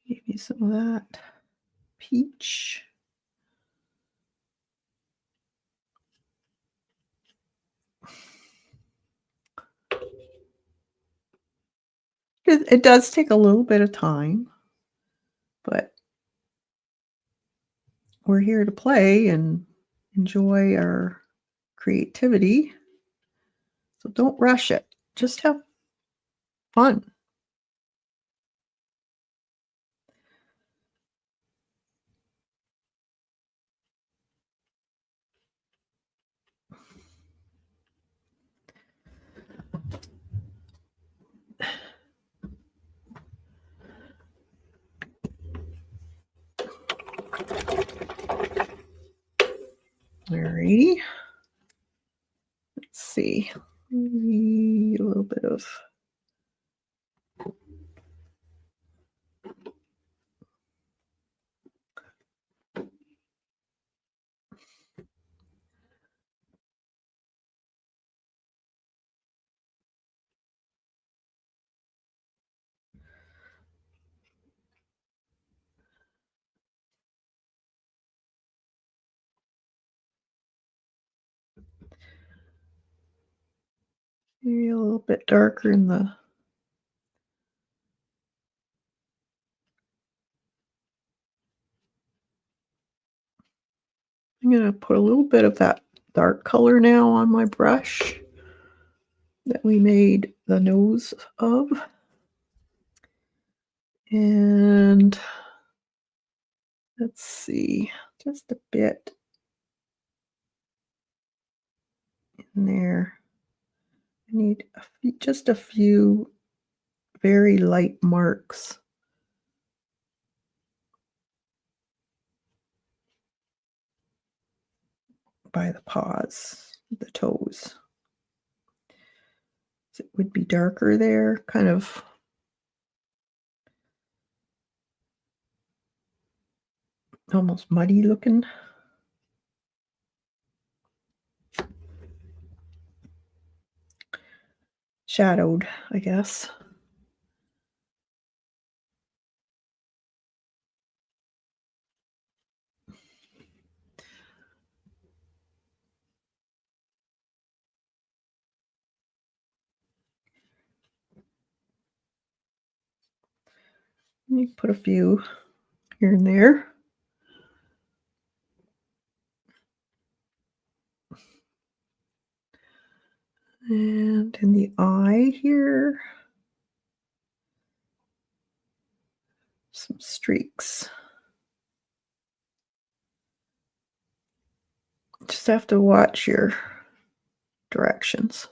maybe some of that peach. It does take a little bit of time, but we're here to play and enjoy our creativity. So don't rush it. Just have fun. Alrighty. Let's see. Maybe a little bit of maybe a little bit darker in the I'm going to put a little bit of that dark color now on my brush that we made the nose of. And let's see, just a bit in there. I need just a few very light marks. By the paws, the toes. It would be darker there, kind of almost muddy looking. Shadowed, I guess. You put a few here and there. And in the eye here, some streaks. Just have to watch your directions.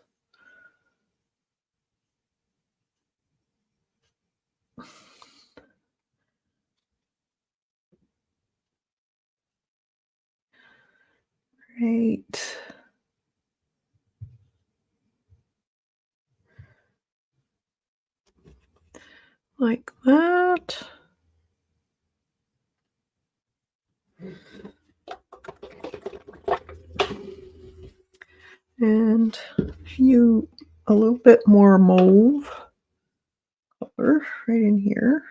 Right. Like that. And a little bit more mauve color right in here.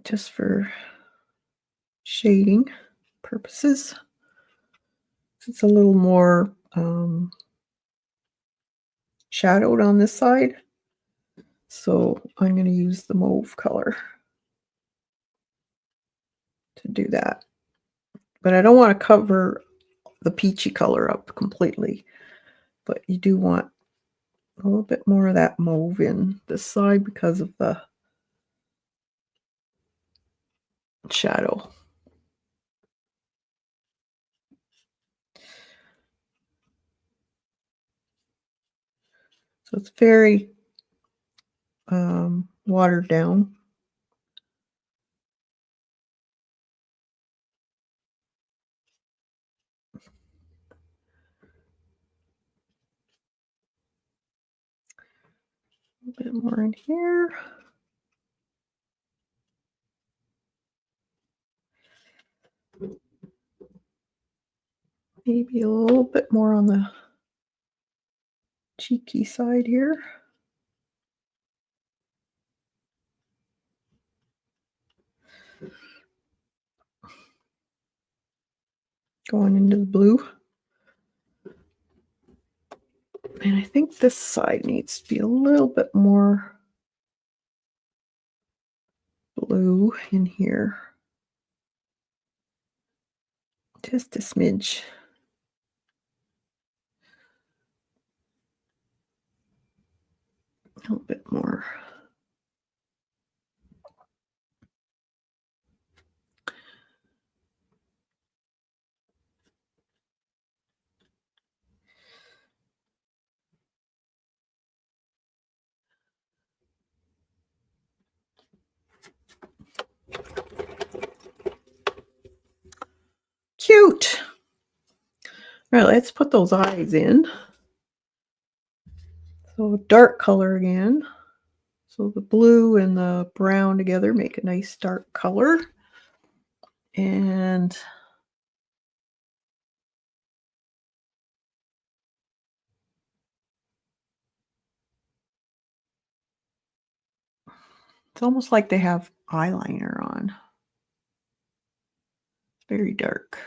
Just for shading purposes. It's a little more shadowed on this side. So I'm going to use the mauve color to do that. but I don't want to cover the peachy color up completely. But you do want a little bit more of that mauve in this side because of the shadow. So it's very watered down. A bit more in here. Maybe a little bit more on the cheeky side here. Going into the blue. And I think this side needs to be a little bit more blue in here. Just a smidge. A little bit more. Cute. All right, let's put those eyes in. So dark color again. So the blue and the brown together make a nice dark color. And it's almost like they have eyeliner on. It's very dark.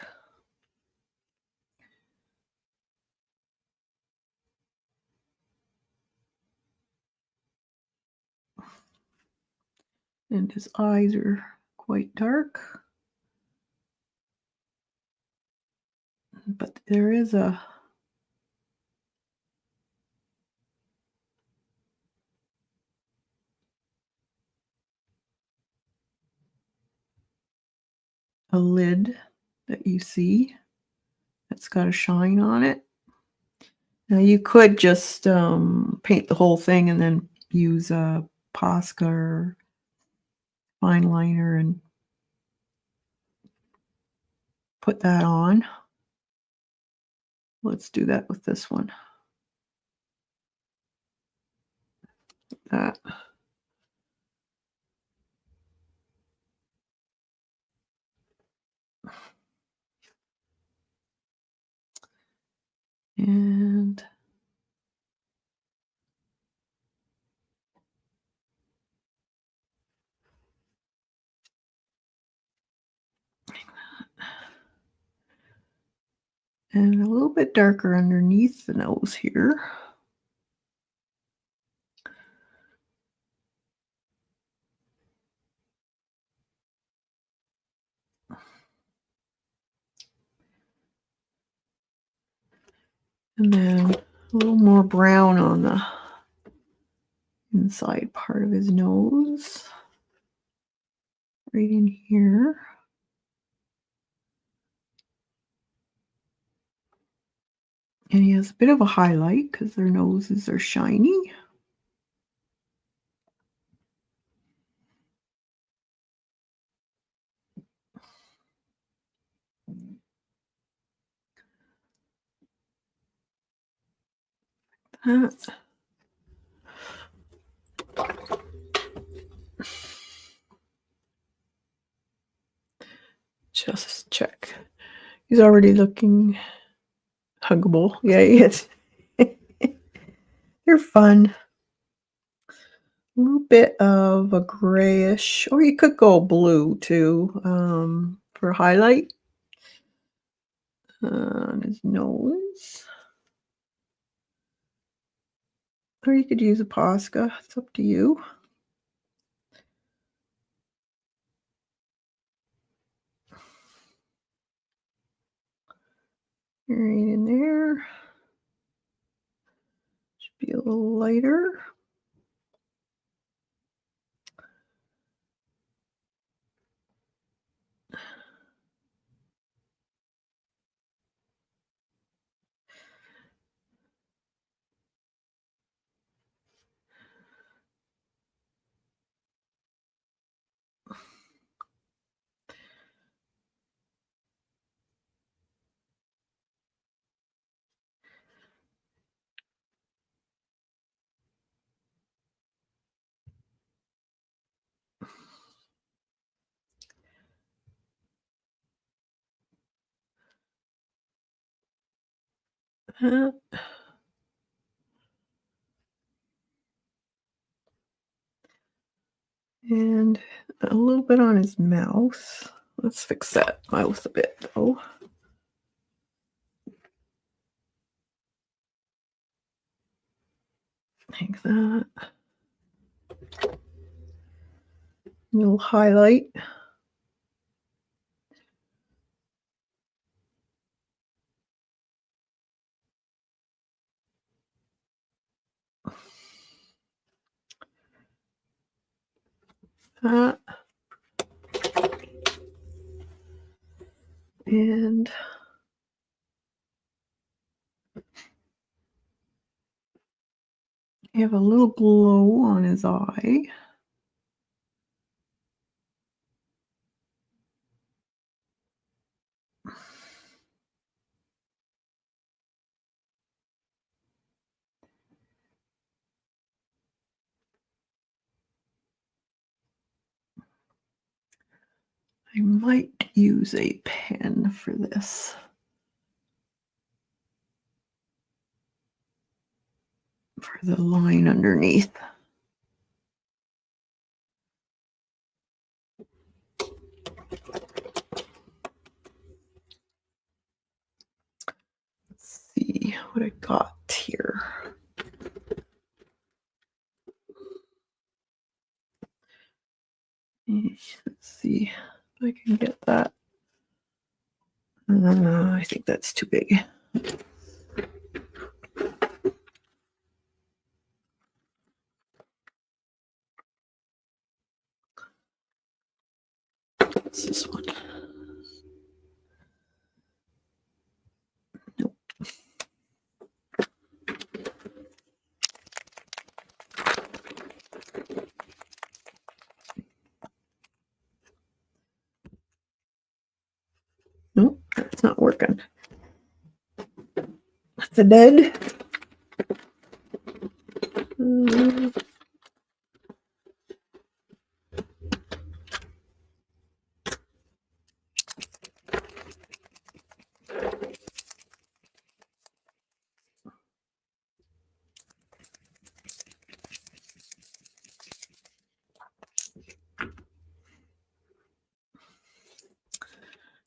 And his eyes are quite dark. But there is a lid that you see that's got a shine on it. Now you could just paint the whole thing and then use a Posca or fine liner and put that on. Let's do that with this one. That. And a little bit darker underneath the nose here. And then a little more brown on the inside part of his nose. Right in here. And he has a bit of a highlight because their noses are shiny. That. Just check. He's already looking huggable. Yeah, he is. They're fun. A little bit of a grayish, or you could go blue too, for highlight on his nose. Or you could use a Posca. It's up to you. right in there. Should be a little lighter. Uh, and a little bit on his mouth. Let's fix that mouth a bit, though. Like that. Little highlight. That. And you have a little glow on his eye. I might use a pen for this. For the line underneath. Let's see what I got here. Let's see if I can get that. I think that's too big. What's this one? Nope. Nope, that's not working. That's a dead.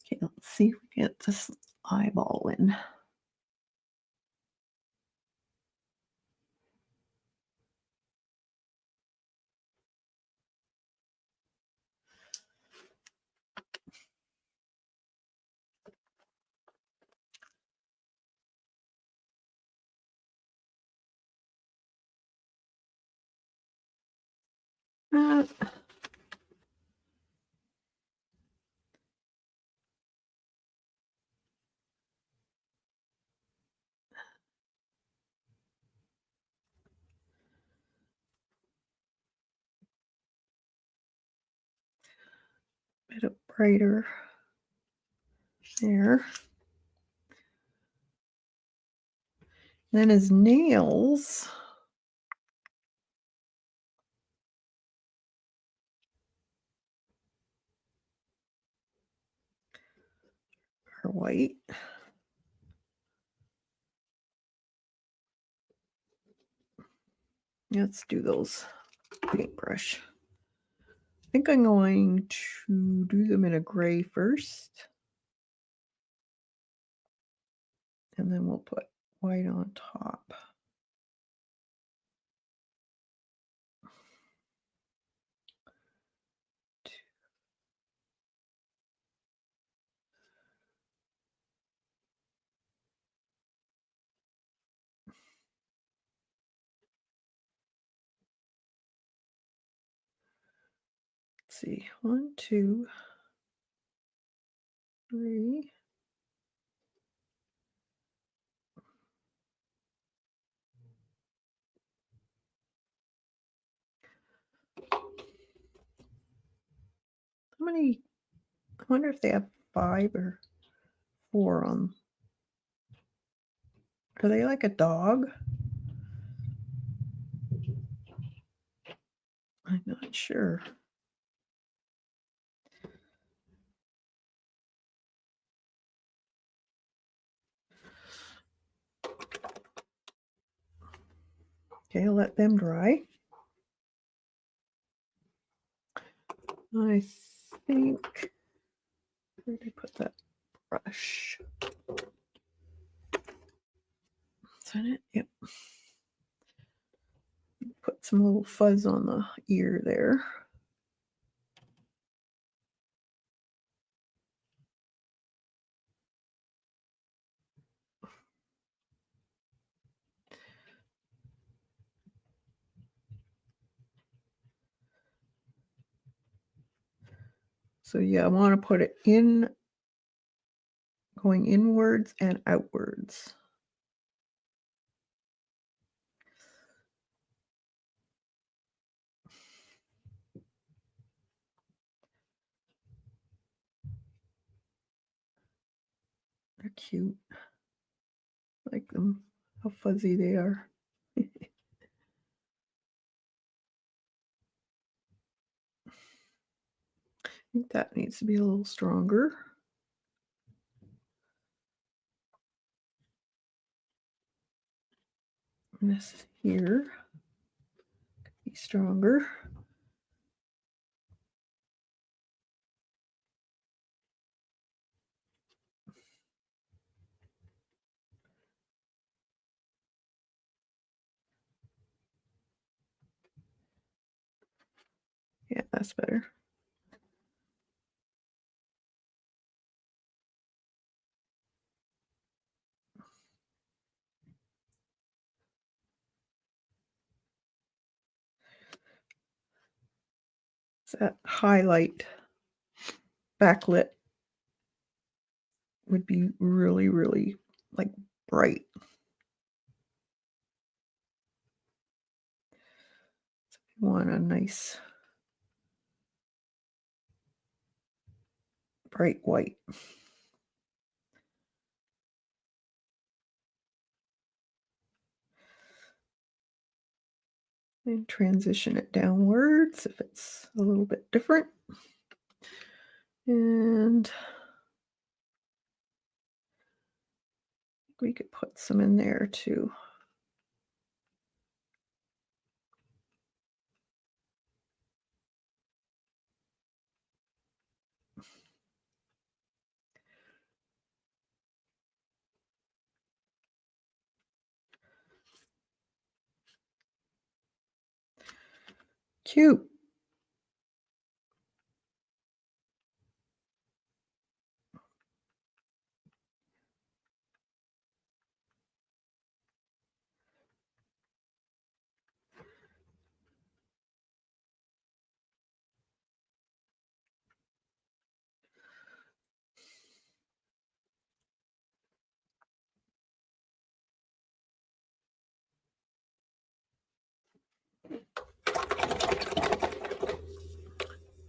Okay, let's see if we get this eyeball in. Uh, bit of brighter there. Then his nails are white. Let's do those paintbrush. I think I'm going to do them in a gray first. And then we'll put white on top. Let's see, 1, 2, 3. How many? I wonder if they have 5 or 4 on them. Are they like a dog? I'm not sure. Okay, I'll let them dry. I think, where did I put that brush? Is that it? Yep. Put some little fuzz on the ear there. So yeah, I want to put it in, going inwards and outwards. They're cute. I like them, how fuzzy they are. I think that needs to be a little stronger. And this here could be stronger. Yeah, that's better. So that highlight backlit would be really, really like bright. So we want a nice bright white. And transition it downwards if it's a little bit different. And we could put some in there too. Cute.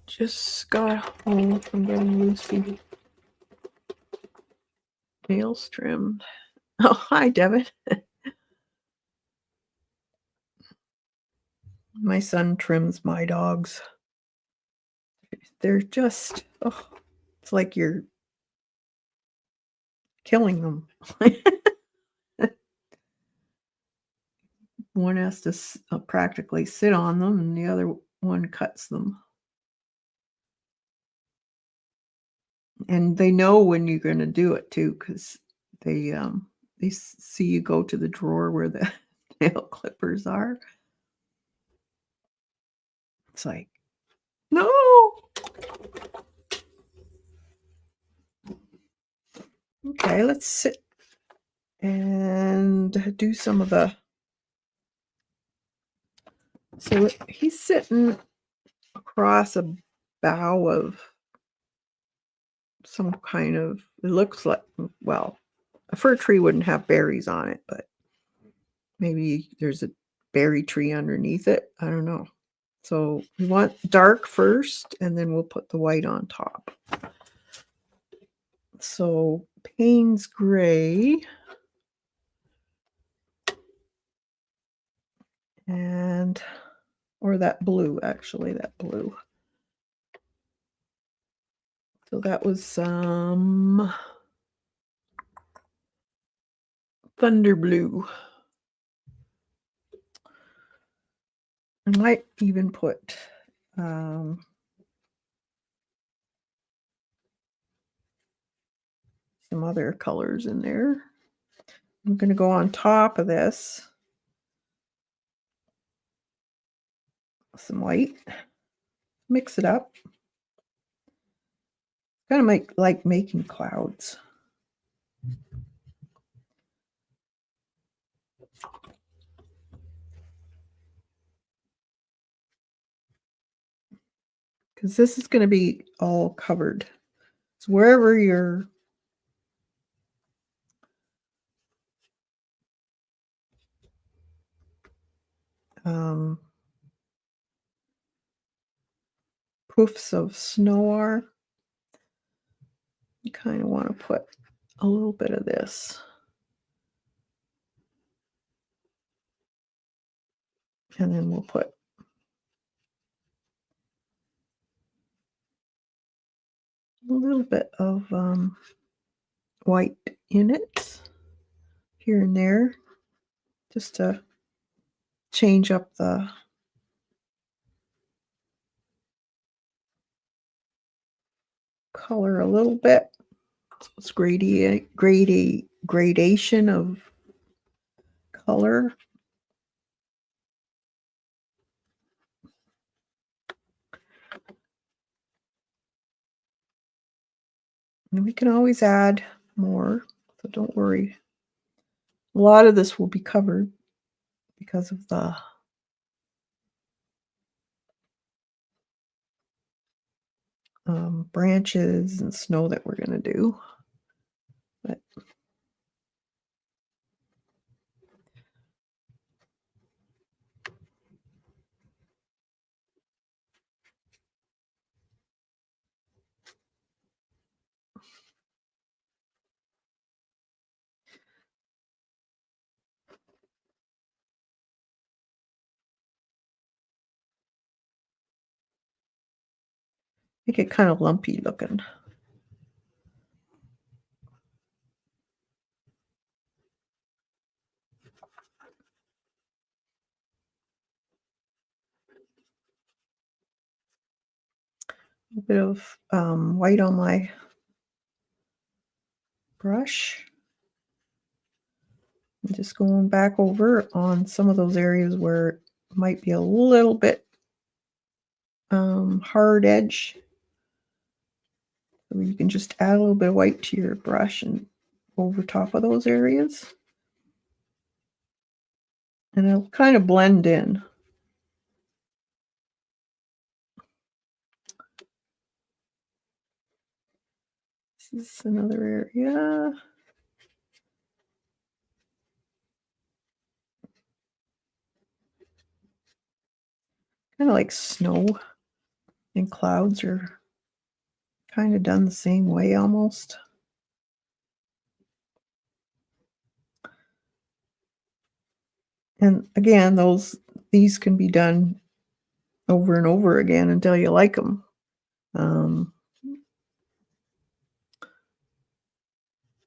Just got home from getting Lucy nails trimmed. Oh, hi, Devin. My son trims my dogs. They're just, oh, it's like you're killing them. One has to practically sit on them, and the other one cuts them. And they know when you're going to do it too, because they see you go to the drawer where the nail clippers are. It's like, no. Okay, let's sit and do some of the. So he's sitting across a bough of some kind of, it looks like, well, a fir tree wouldn't have berries on it, but maybe there's a berry tree underneath it. I don't know. So we want dark first, and then we'll put the white on top. So Payne's Gray and, or that blue, actually, that blue. So that was some Thunder Blue. I might even put some other colors in there. I'm going to go on top of this, some white, mix it up. Kind of like making clouds. Because this is going to be all covered. So wherever your poofs of snow are, you kind of want to put a little bit of this. And then we'll put a little bit of white in it here and there, just to change up the color a little bit. So it's gradation of color. And we can always add more, so don't worry. A lot of this will be covered because of the branches and snow that we're going to do. But make it kind of lumpy looking. A bit of white on my brush. I'm just going back over on some of those areas where it might be a little bit hard edge. So you can just add a little bit of white to your brush and over top of those areas. And it'll kind of blend in. This is another area. Kind of like snow and clouds are kind of done the same way almost. And again, these can be done over and over again until you like them.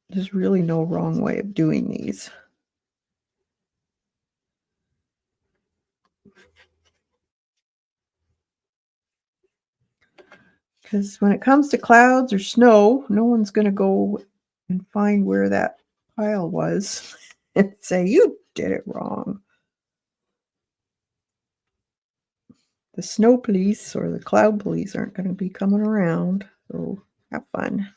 There's really no wrong way of doing these. Because when it comes to clouds or snow, no one's going to go and find where that pile was and say, you did it wrong. The snow police or the cloud police aren't going to be coming around, so have fun.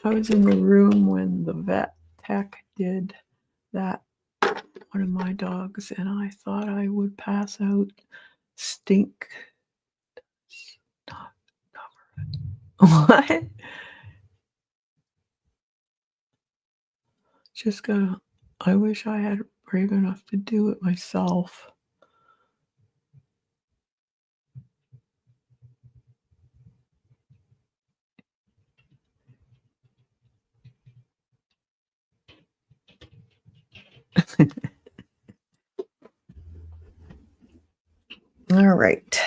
I was in the room when the vet tech did that, one of my dogs, and I thought I would pass out. Stink does not cover it. What? Just gotta, I wish I had brave enough to do it myself. All right.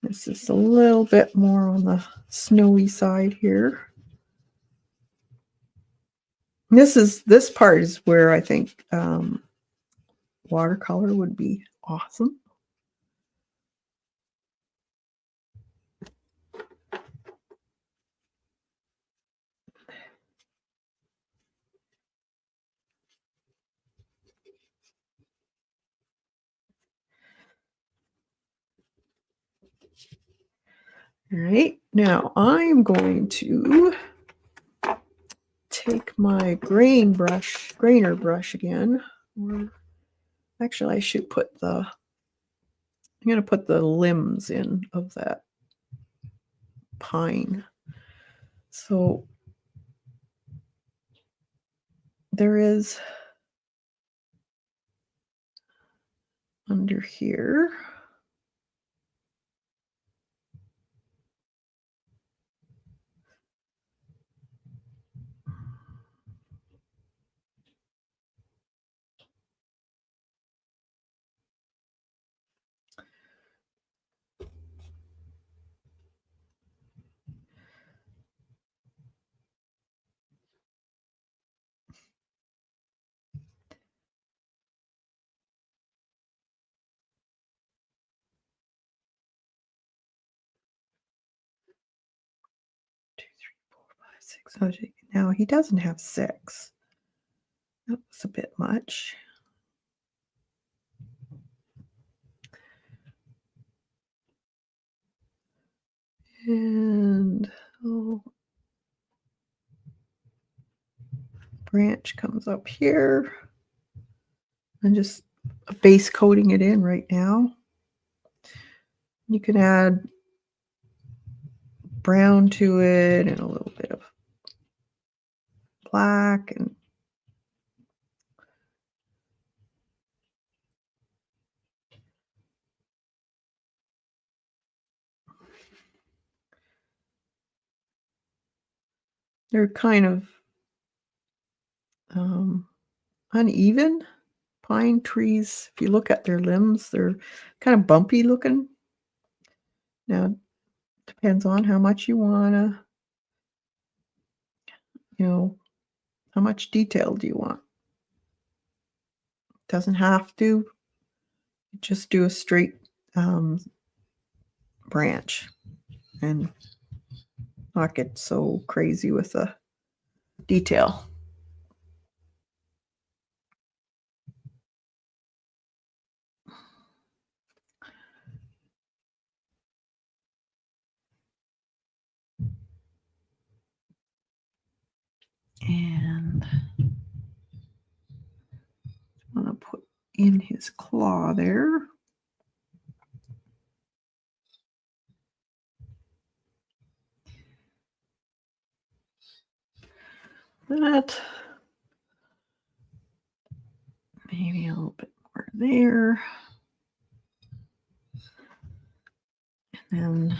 This is a little bit more on the snowy side here. This part is where I think watercolor would be awesome. All right, now I'm going to take my grainer brush again. Or actually, I should put I'm going to put the limbs in of that pine. So there is under here. Now he doesn't have 6. That was a bit much. And branch comes up here. I'm just base coating it in right now. You can add brown to it and a little bit of black, and they're kind of uneven pine trees. If you look at their limbs, they're kind of bumpy looking. Now, it depends on how much you want to, how much detail do you want? Doesn't have to. Just do a straight branch and not get so crazy with the detail. And I'm going to put in his claw there. That. Maybe a little bit more there. And then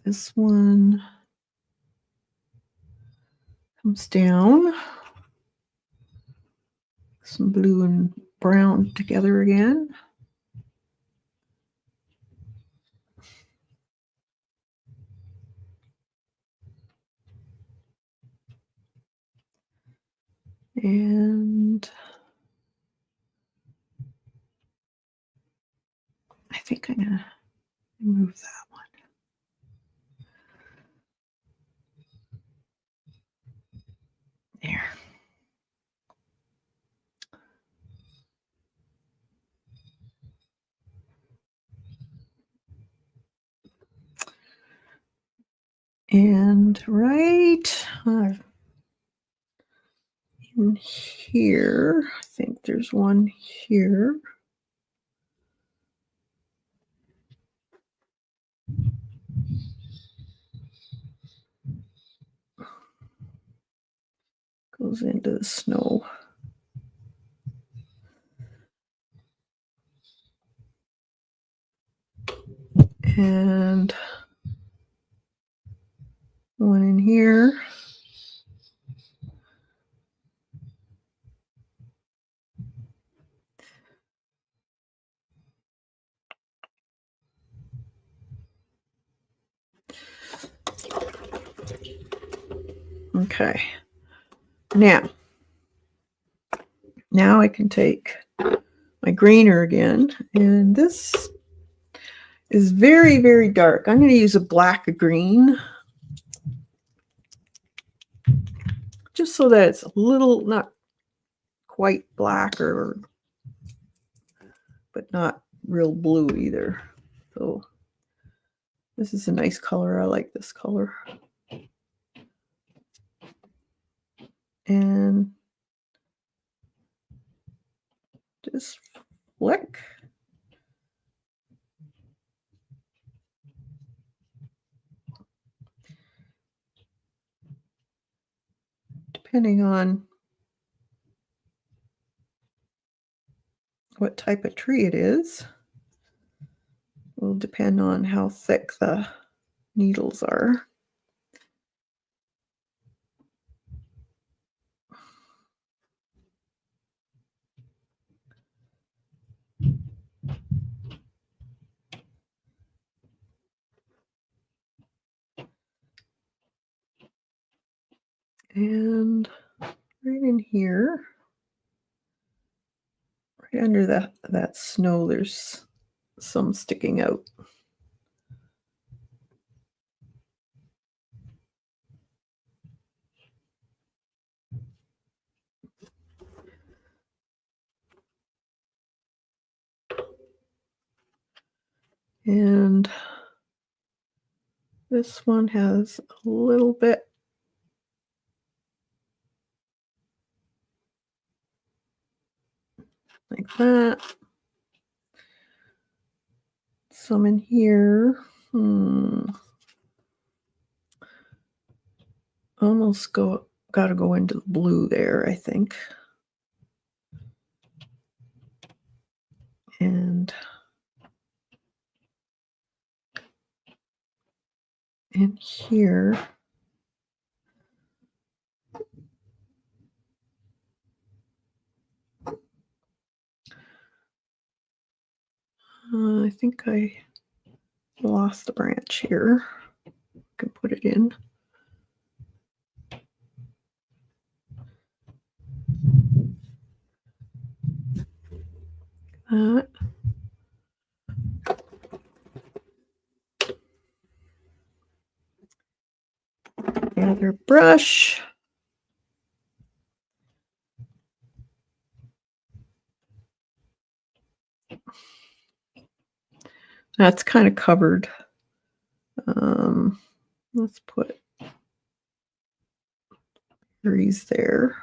this one comes down. Some blue and brown together again. And I think I'm going to remove that one. And right in here, I think there's one here. Goes into the snow. And one in here. Okay. Now I can take my greener again, and this is very, very dark. I'm going to use a black green just so that it's a little, not quite black, but not real blue either. So this is a nice color. I like this color. And just flick. Depending on what type of tree it is, will depend on how thick the needles are. And right in here, right under that snow, there's some sticking out. And this one has a little bit like that. Some in here. Almost got to go into the blue there, I think. And in here, I think I lost the branch here. I can put it in. That. Another brush. That's kind of covered. Let's put berries there.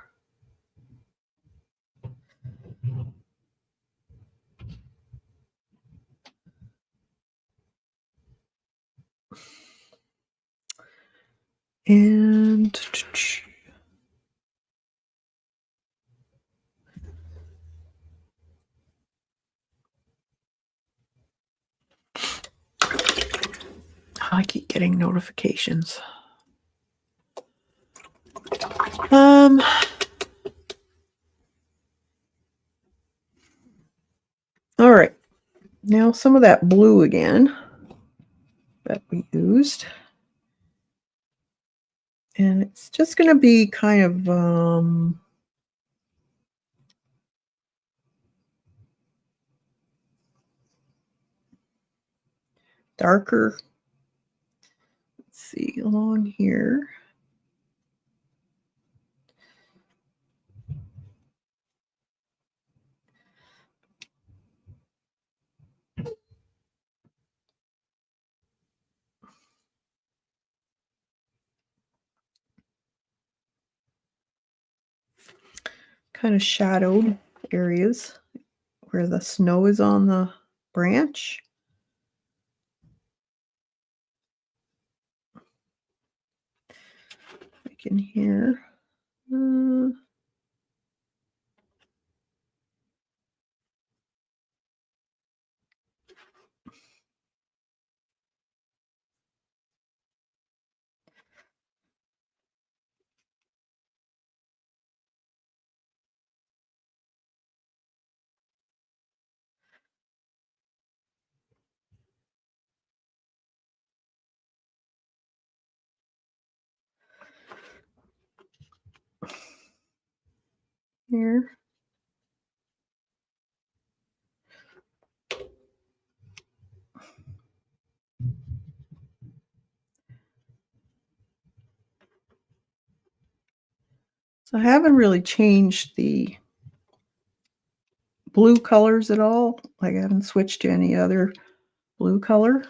And I keep getting notifications. All right. Now some of that blue again that we used. And it's just going to be kind of darker. Let's see, along here. kind of shadowed areas where the snow is on the branch. Like in here. Here. So I haven't really changed the blue colors at all. Like I haven't switched to any other blue color.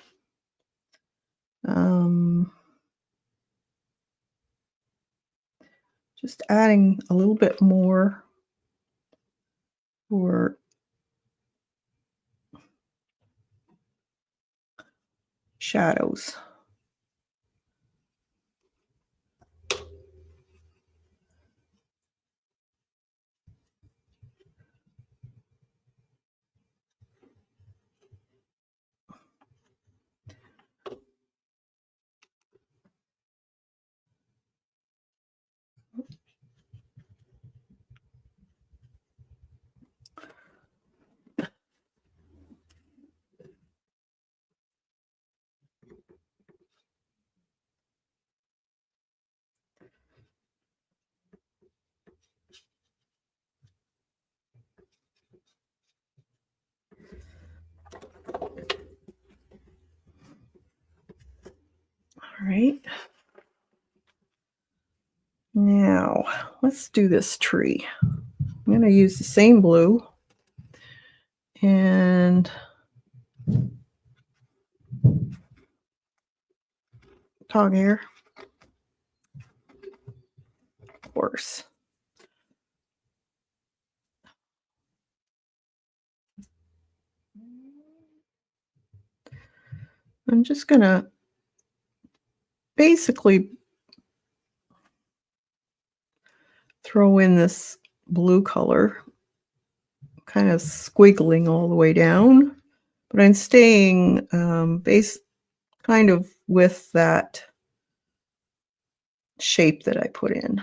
Just adding a little bit more for shadows. All right. Now, let's do this tree. I'm going to use the same blue and dog hair, of course. I'm just going to basically throw in this blue color, kind of squiggling all the way down, but I'm staying kind of with that shape that I put in.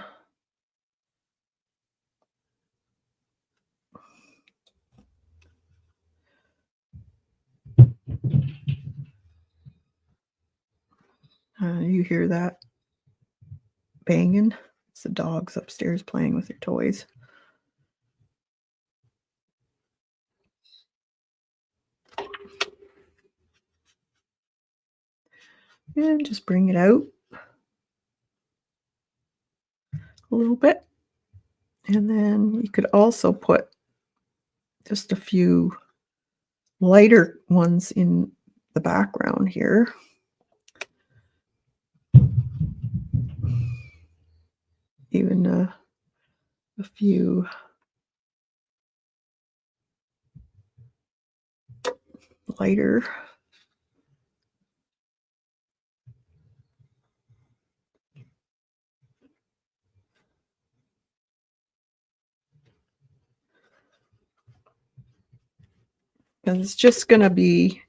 You hear that banging? It's the dogs upstairs playing with their toys. And just bring it out a little bit. And then you could also put just a few lighter ones in the background here. Even a few lighter. And it's just going to be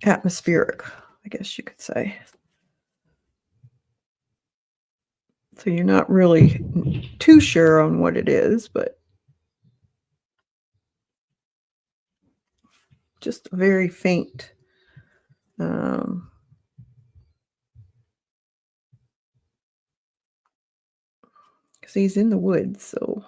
atmospheric, I guess you could say. So you're not really too sure on what it is, but just a very faint because he's in the woods, so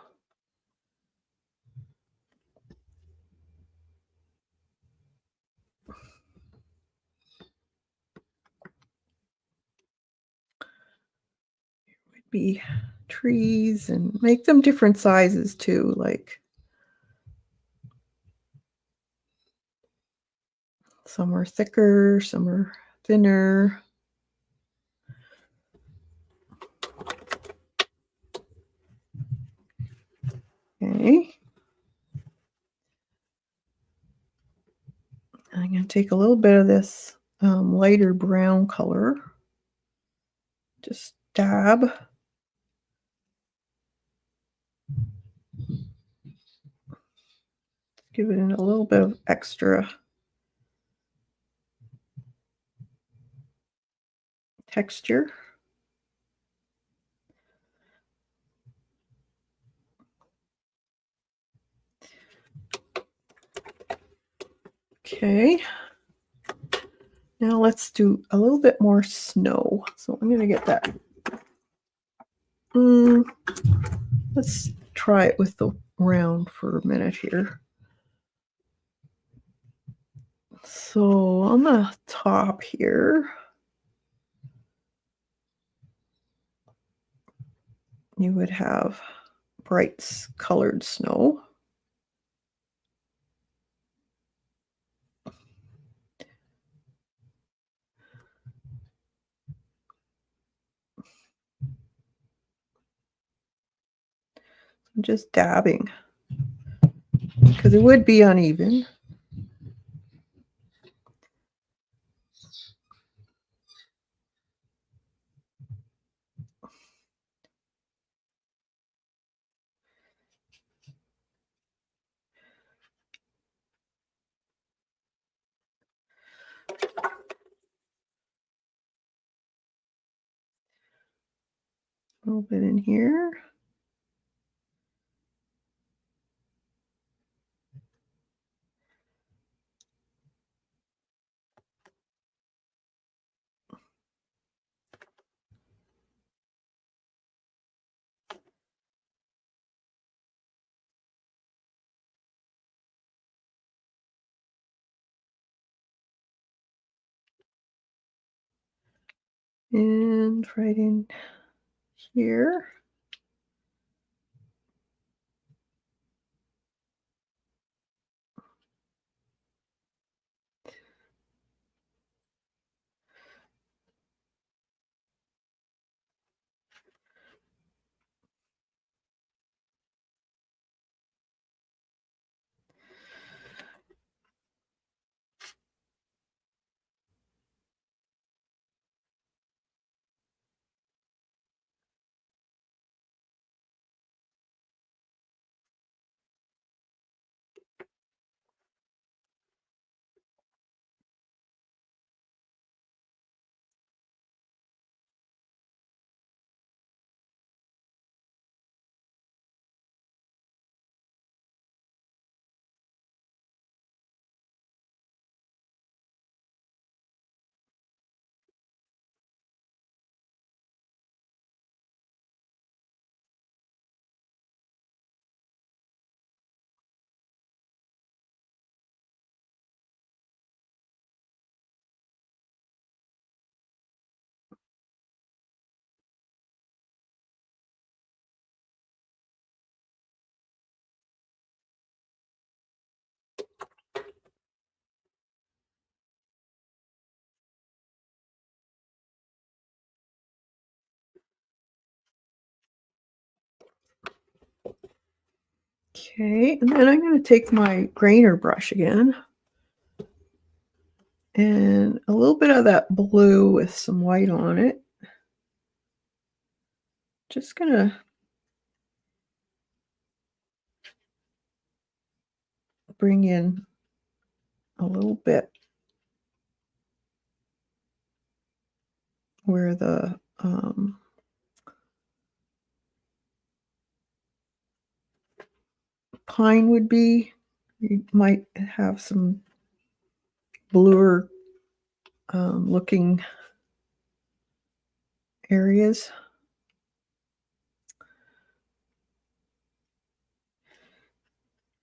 would be trees, and make them different sizes too, like some are thicker, some are thinner. Okay. I'm going to take a little bit of this lighter brown color. Just dab. Give it a little bit of extra texture. Okay. Now let's do a little bit more snow. So I'm going to get that. Let's try it with the round for a minute here. So on the top here, you would have bright colored snow. I'm just dabbing because it would be uneven. A little bit in here. And right in here. Okay, and then I'm going to take my grainer brush again and a little bit of that blue with some white on it. Just going to bring in a little bit where the pine would be. You might have some bluer looking areas.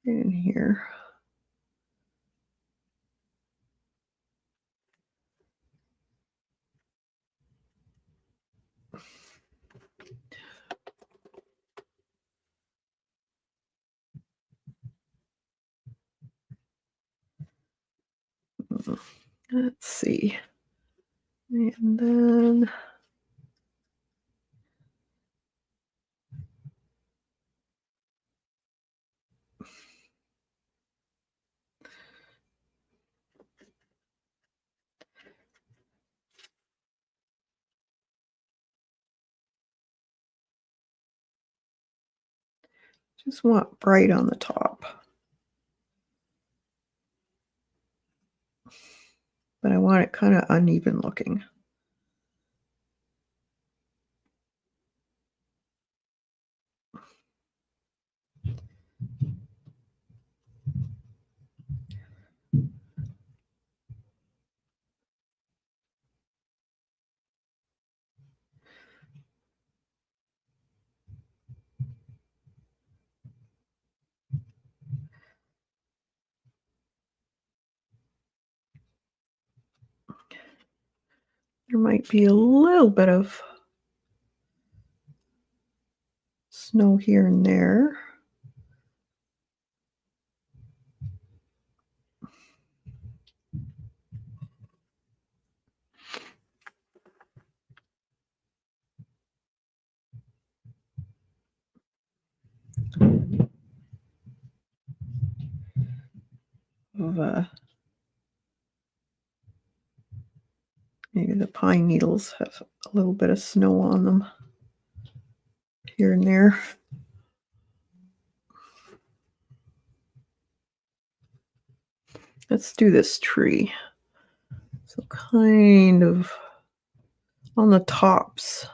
In here. Let's see. And then just want bright on the top. But I want it kind of uneven looking. There might be a little bit of snow here and there. Of maybe the pine needles have a little bit of snow on them here and there. Let's do this tree. So kind of on the tops.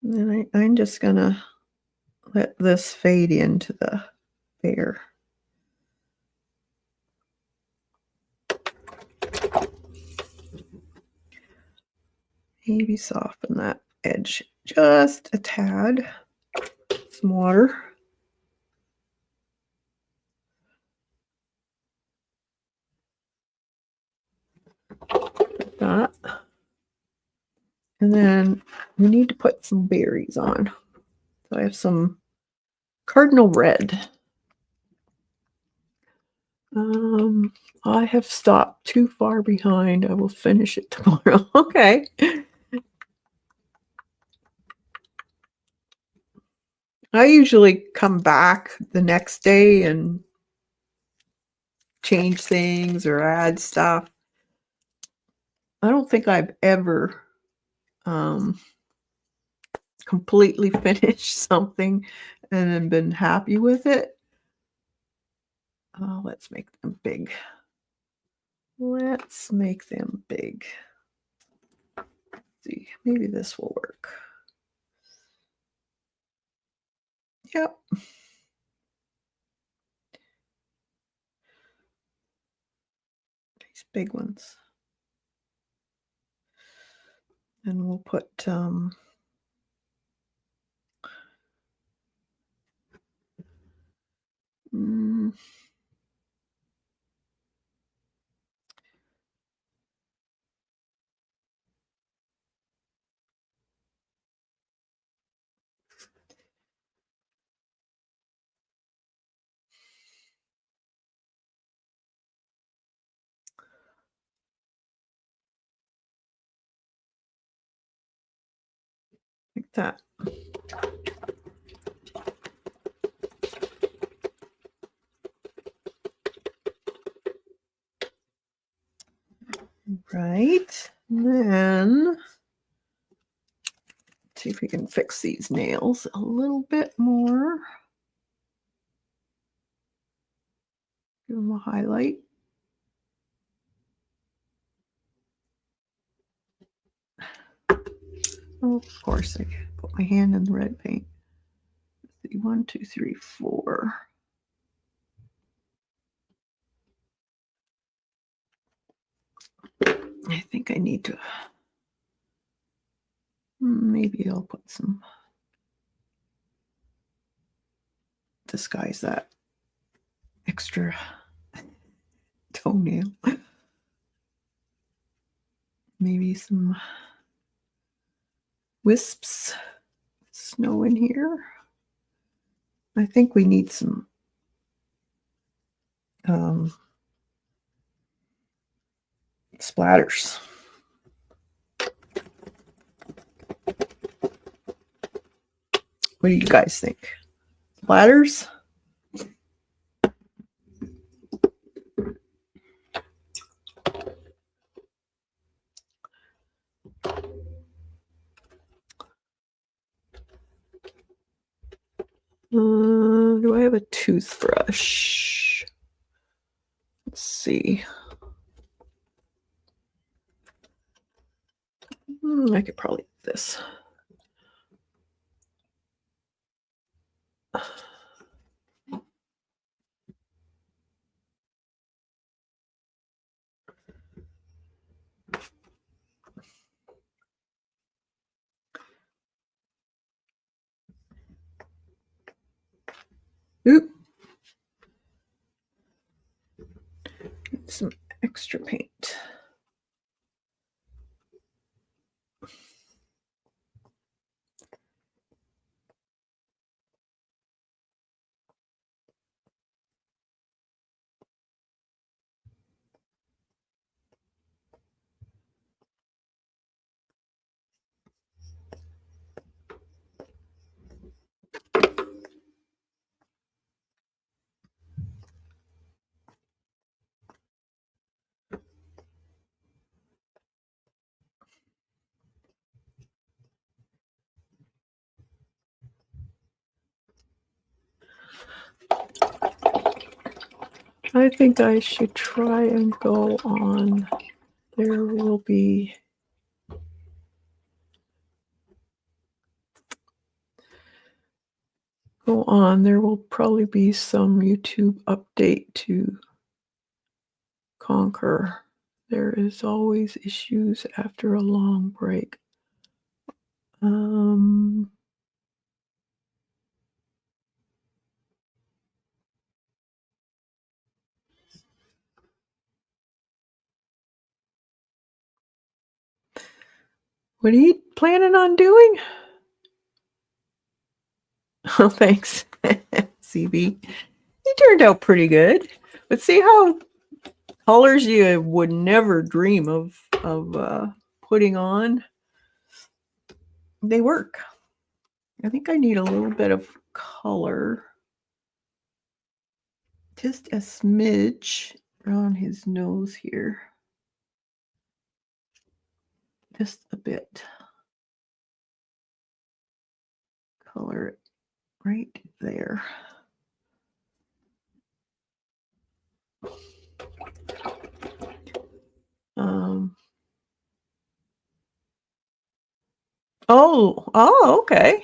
And then I'm just gonna let this fade into the bear. Maybe soften that edge just a tad. Some water. Like that. And then we need to put some berries on. So I have some cardinal red. I have stopped too far behind. I will finish it tomorrow. Okay. I usually come back the next day and change things or add stuff. I don't think I've ever completely finished something and then been happy with it. Let's make them big. Let's make them big. Let's see, maybe this will work. Yep. These big ones. And we'll put like that. Right. And then take if we can fix these nails a little bit more. Give them a highlight. Oh, of course, I put my hand in the red paint. Let's see, 1, 2, 3, 4. I think I need to. Maybe I'll put some. Disguise that extra toenail. Maybe some wisps, snow in here. I think we need some splatters. What do you guys think? Splatters? Do I have a toothbrush? Let's see. I could probably do this. Oop. Some extra paint. I think I should try and go on. There will be there will probably be some YouTube update to conquer. There is always issues after a long break. What are you planning on doing? Oh, thanks, CB. You turned out pretty good. But see how colors you would never dream of putting on? They work. I think I need a little bit of color. Just a smidge on his nose here. Just a bit. Color it right there. Oh, okay.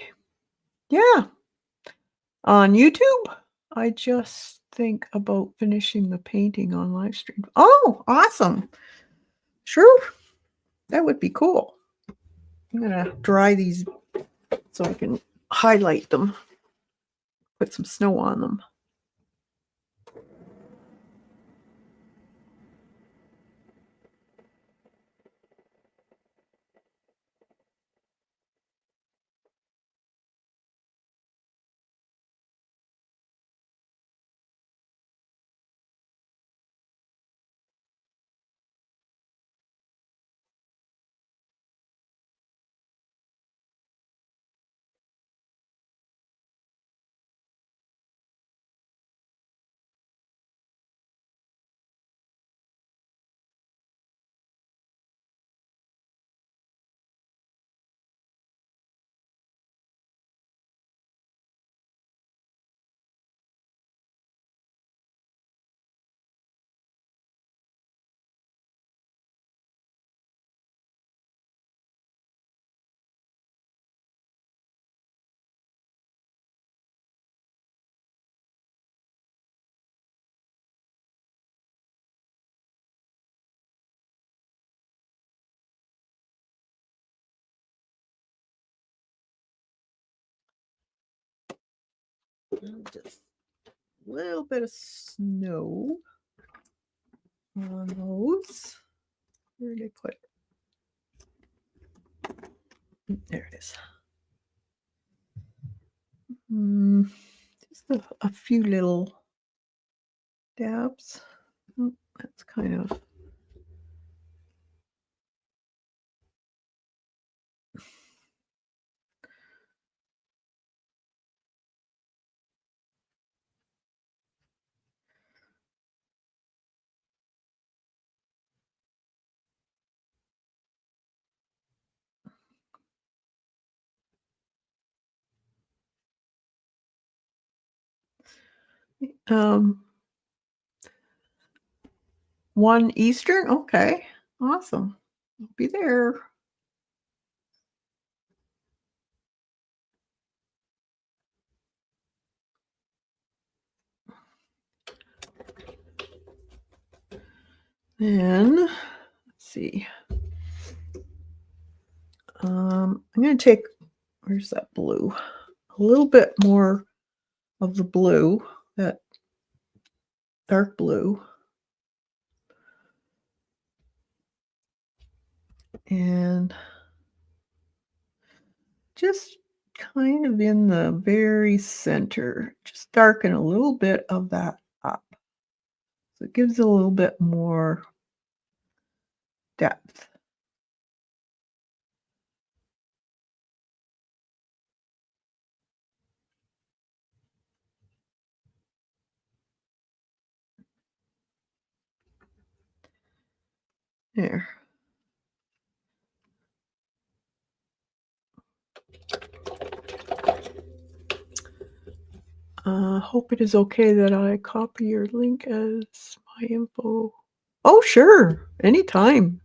Yeah. On YouTube, I just think about finishing the painting on live stream. Oh, awesome. Sure. That would be cool. I'm going to dry these so I can highlight them, put some snow on them. Just a little bit of snow on those. Where did I put it? There it is. Just a few little dabs. That's kind of um 1 Eastern? Okay, awesome. I'll be there. Then, let's see. I'm gonna take, where's that blue? A little bit more of the blue, that dark blue. And just kind of in the very center, just darken a little bit of that up. So it gives it a little bit more depth. There. Hope it is okay that I copy your link as my info. Oh, sure. Anytime.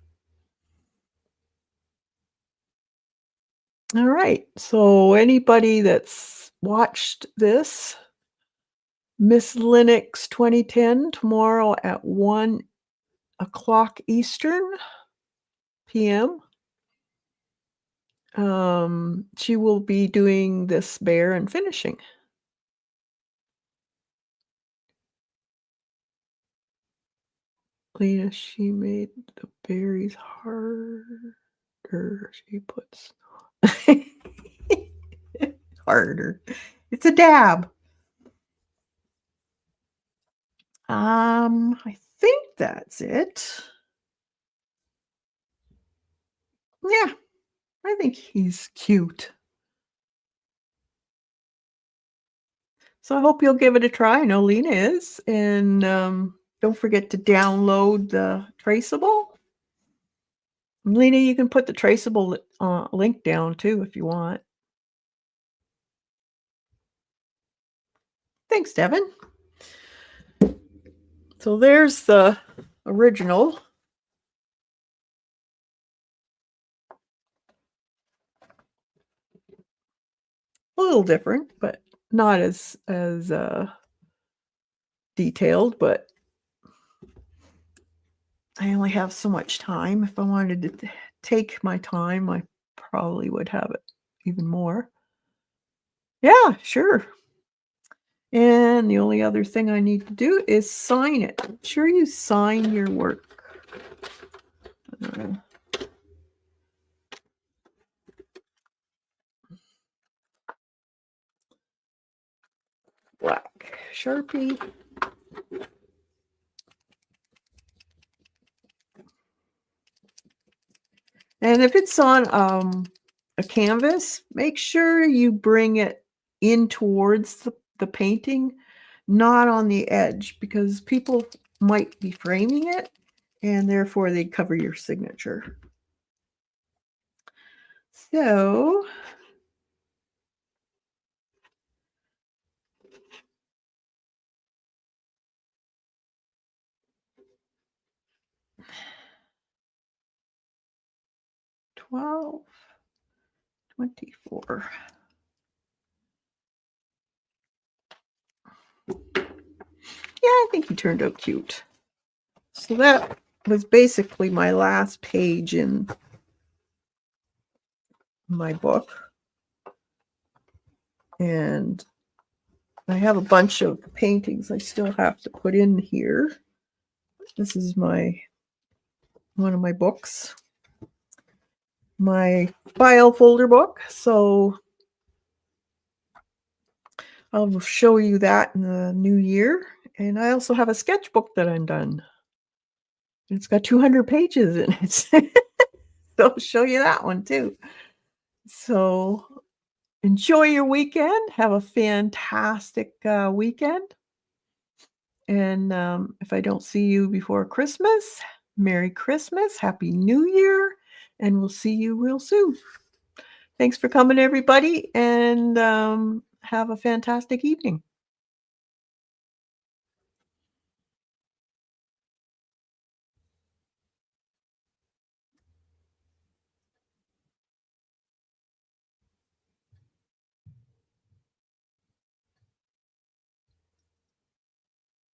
All right. So anybody that's watched this, Miss Linux 2010 tomorrow at 1:00 Eastern PM. She will be doing this bear and finishing. Lena, she made the berries harder. She puts harder. It's a dab. I think that's it. Yeah, I think he's cute. So I hope you'll give it a try. I know Lena is. And don't forget to download the traceable. Lena, you can put the traceable link down too if you want. Thanks, Devin. So there's the original. A little different, but not as detailed, but I only have so much time. If I wanted to take my time, I probably would have it even more. Yeah, sure. And the only other thing I need to do is sign it. Make sure you sign your work. Black Sharpie. And if it's on a canvas, make sure you bring it in towards the painting, not on the edge, because people might be framing it and therefore they cover your signature. So $12, $24. Yeah, I think he turned out cute. So that was basically my last page in my book. And I have a bunch of paintings I still have to put in here. This is one of my books, my file folder book. So I'll show you that in the new year. And I also have a sketchbook that I'm done. It's got 200 pages in it. So I'll show you that one too. So enjoy your weekend. Have a fantastic weekend. And if I don't see you before Christmas, Merry Christmas, Happy New Year, and we'll see you real soon. Thanks for coming, everybody, and have a fantastic evening.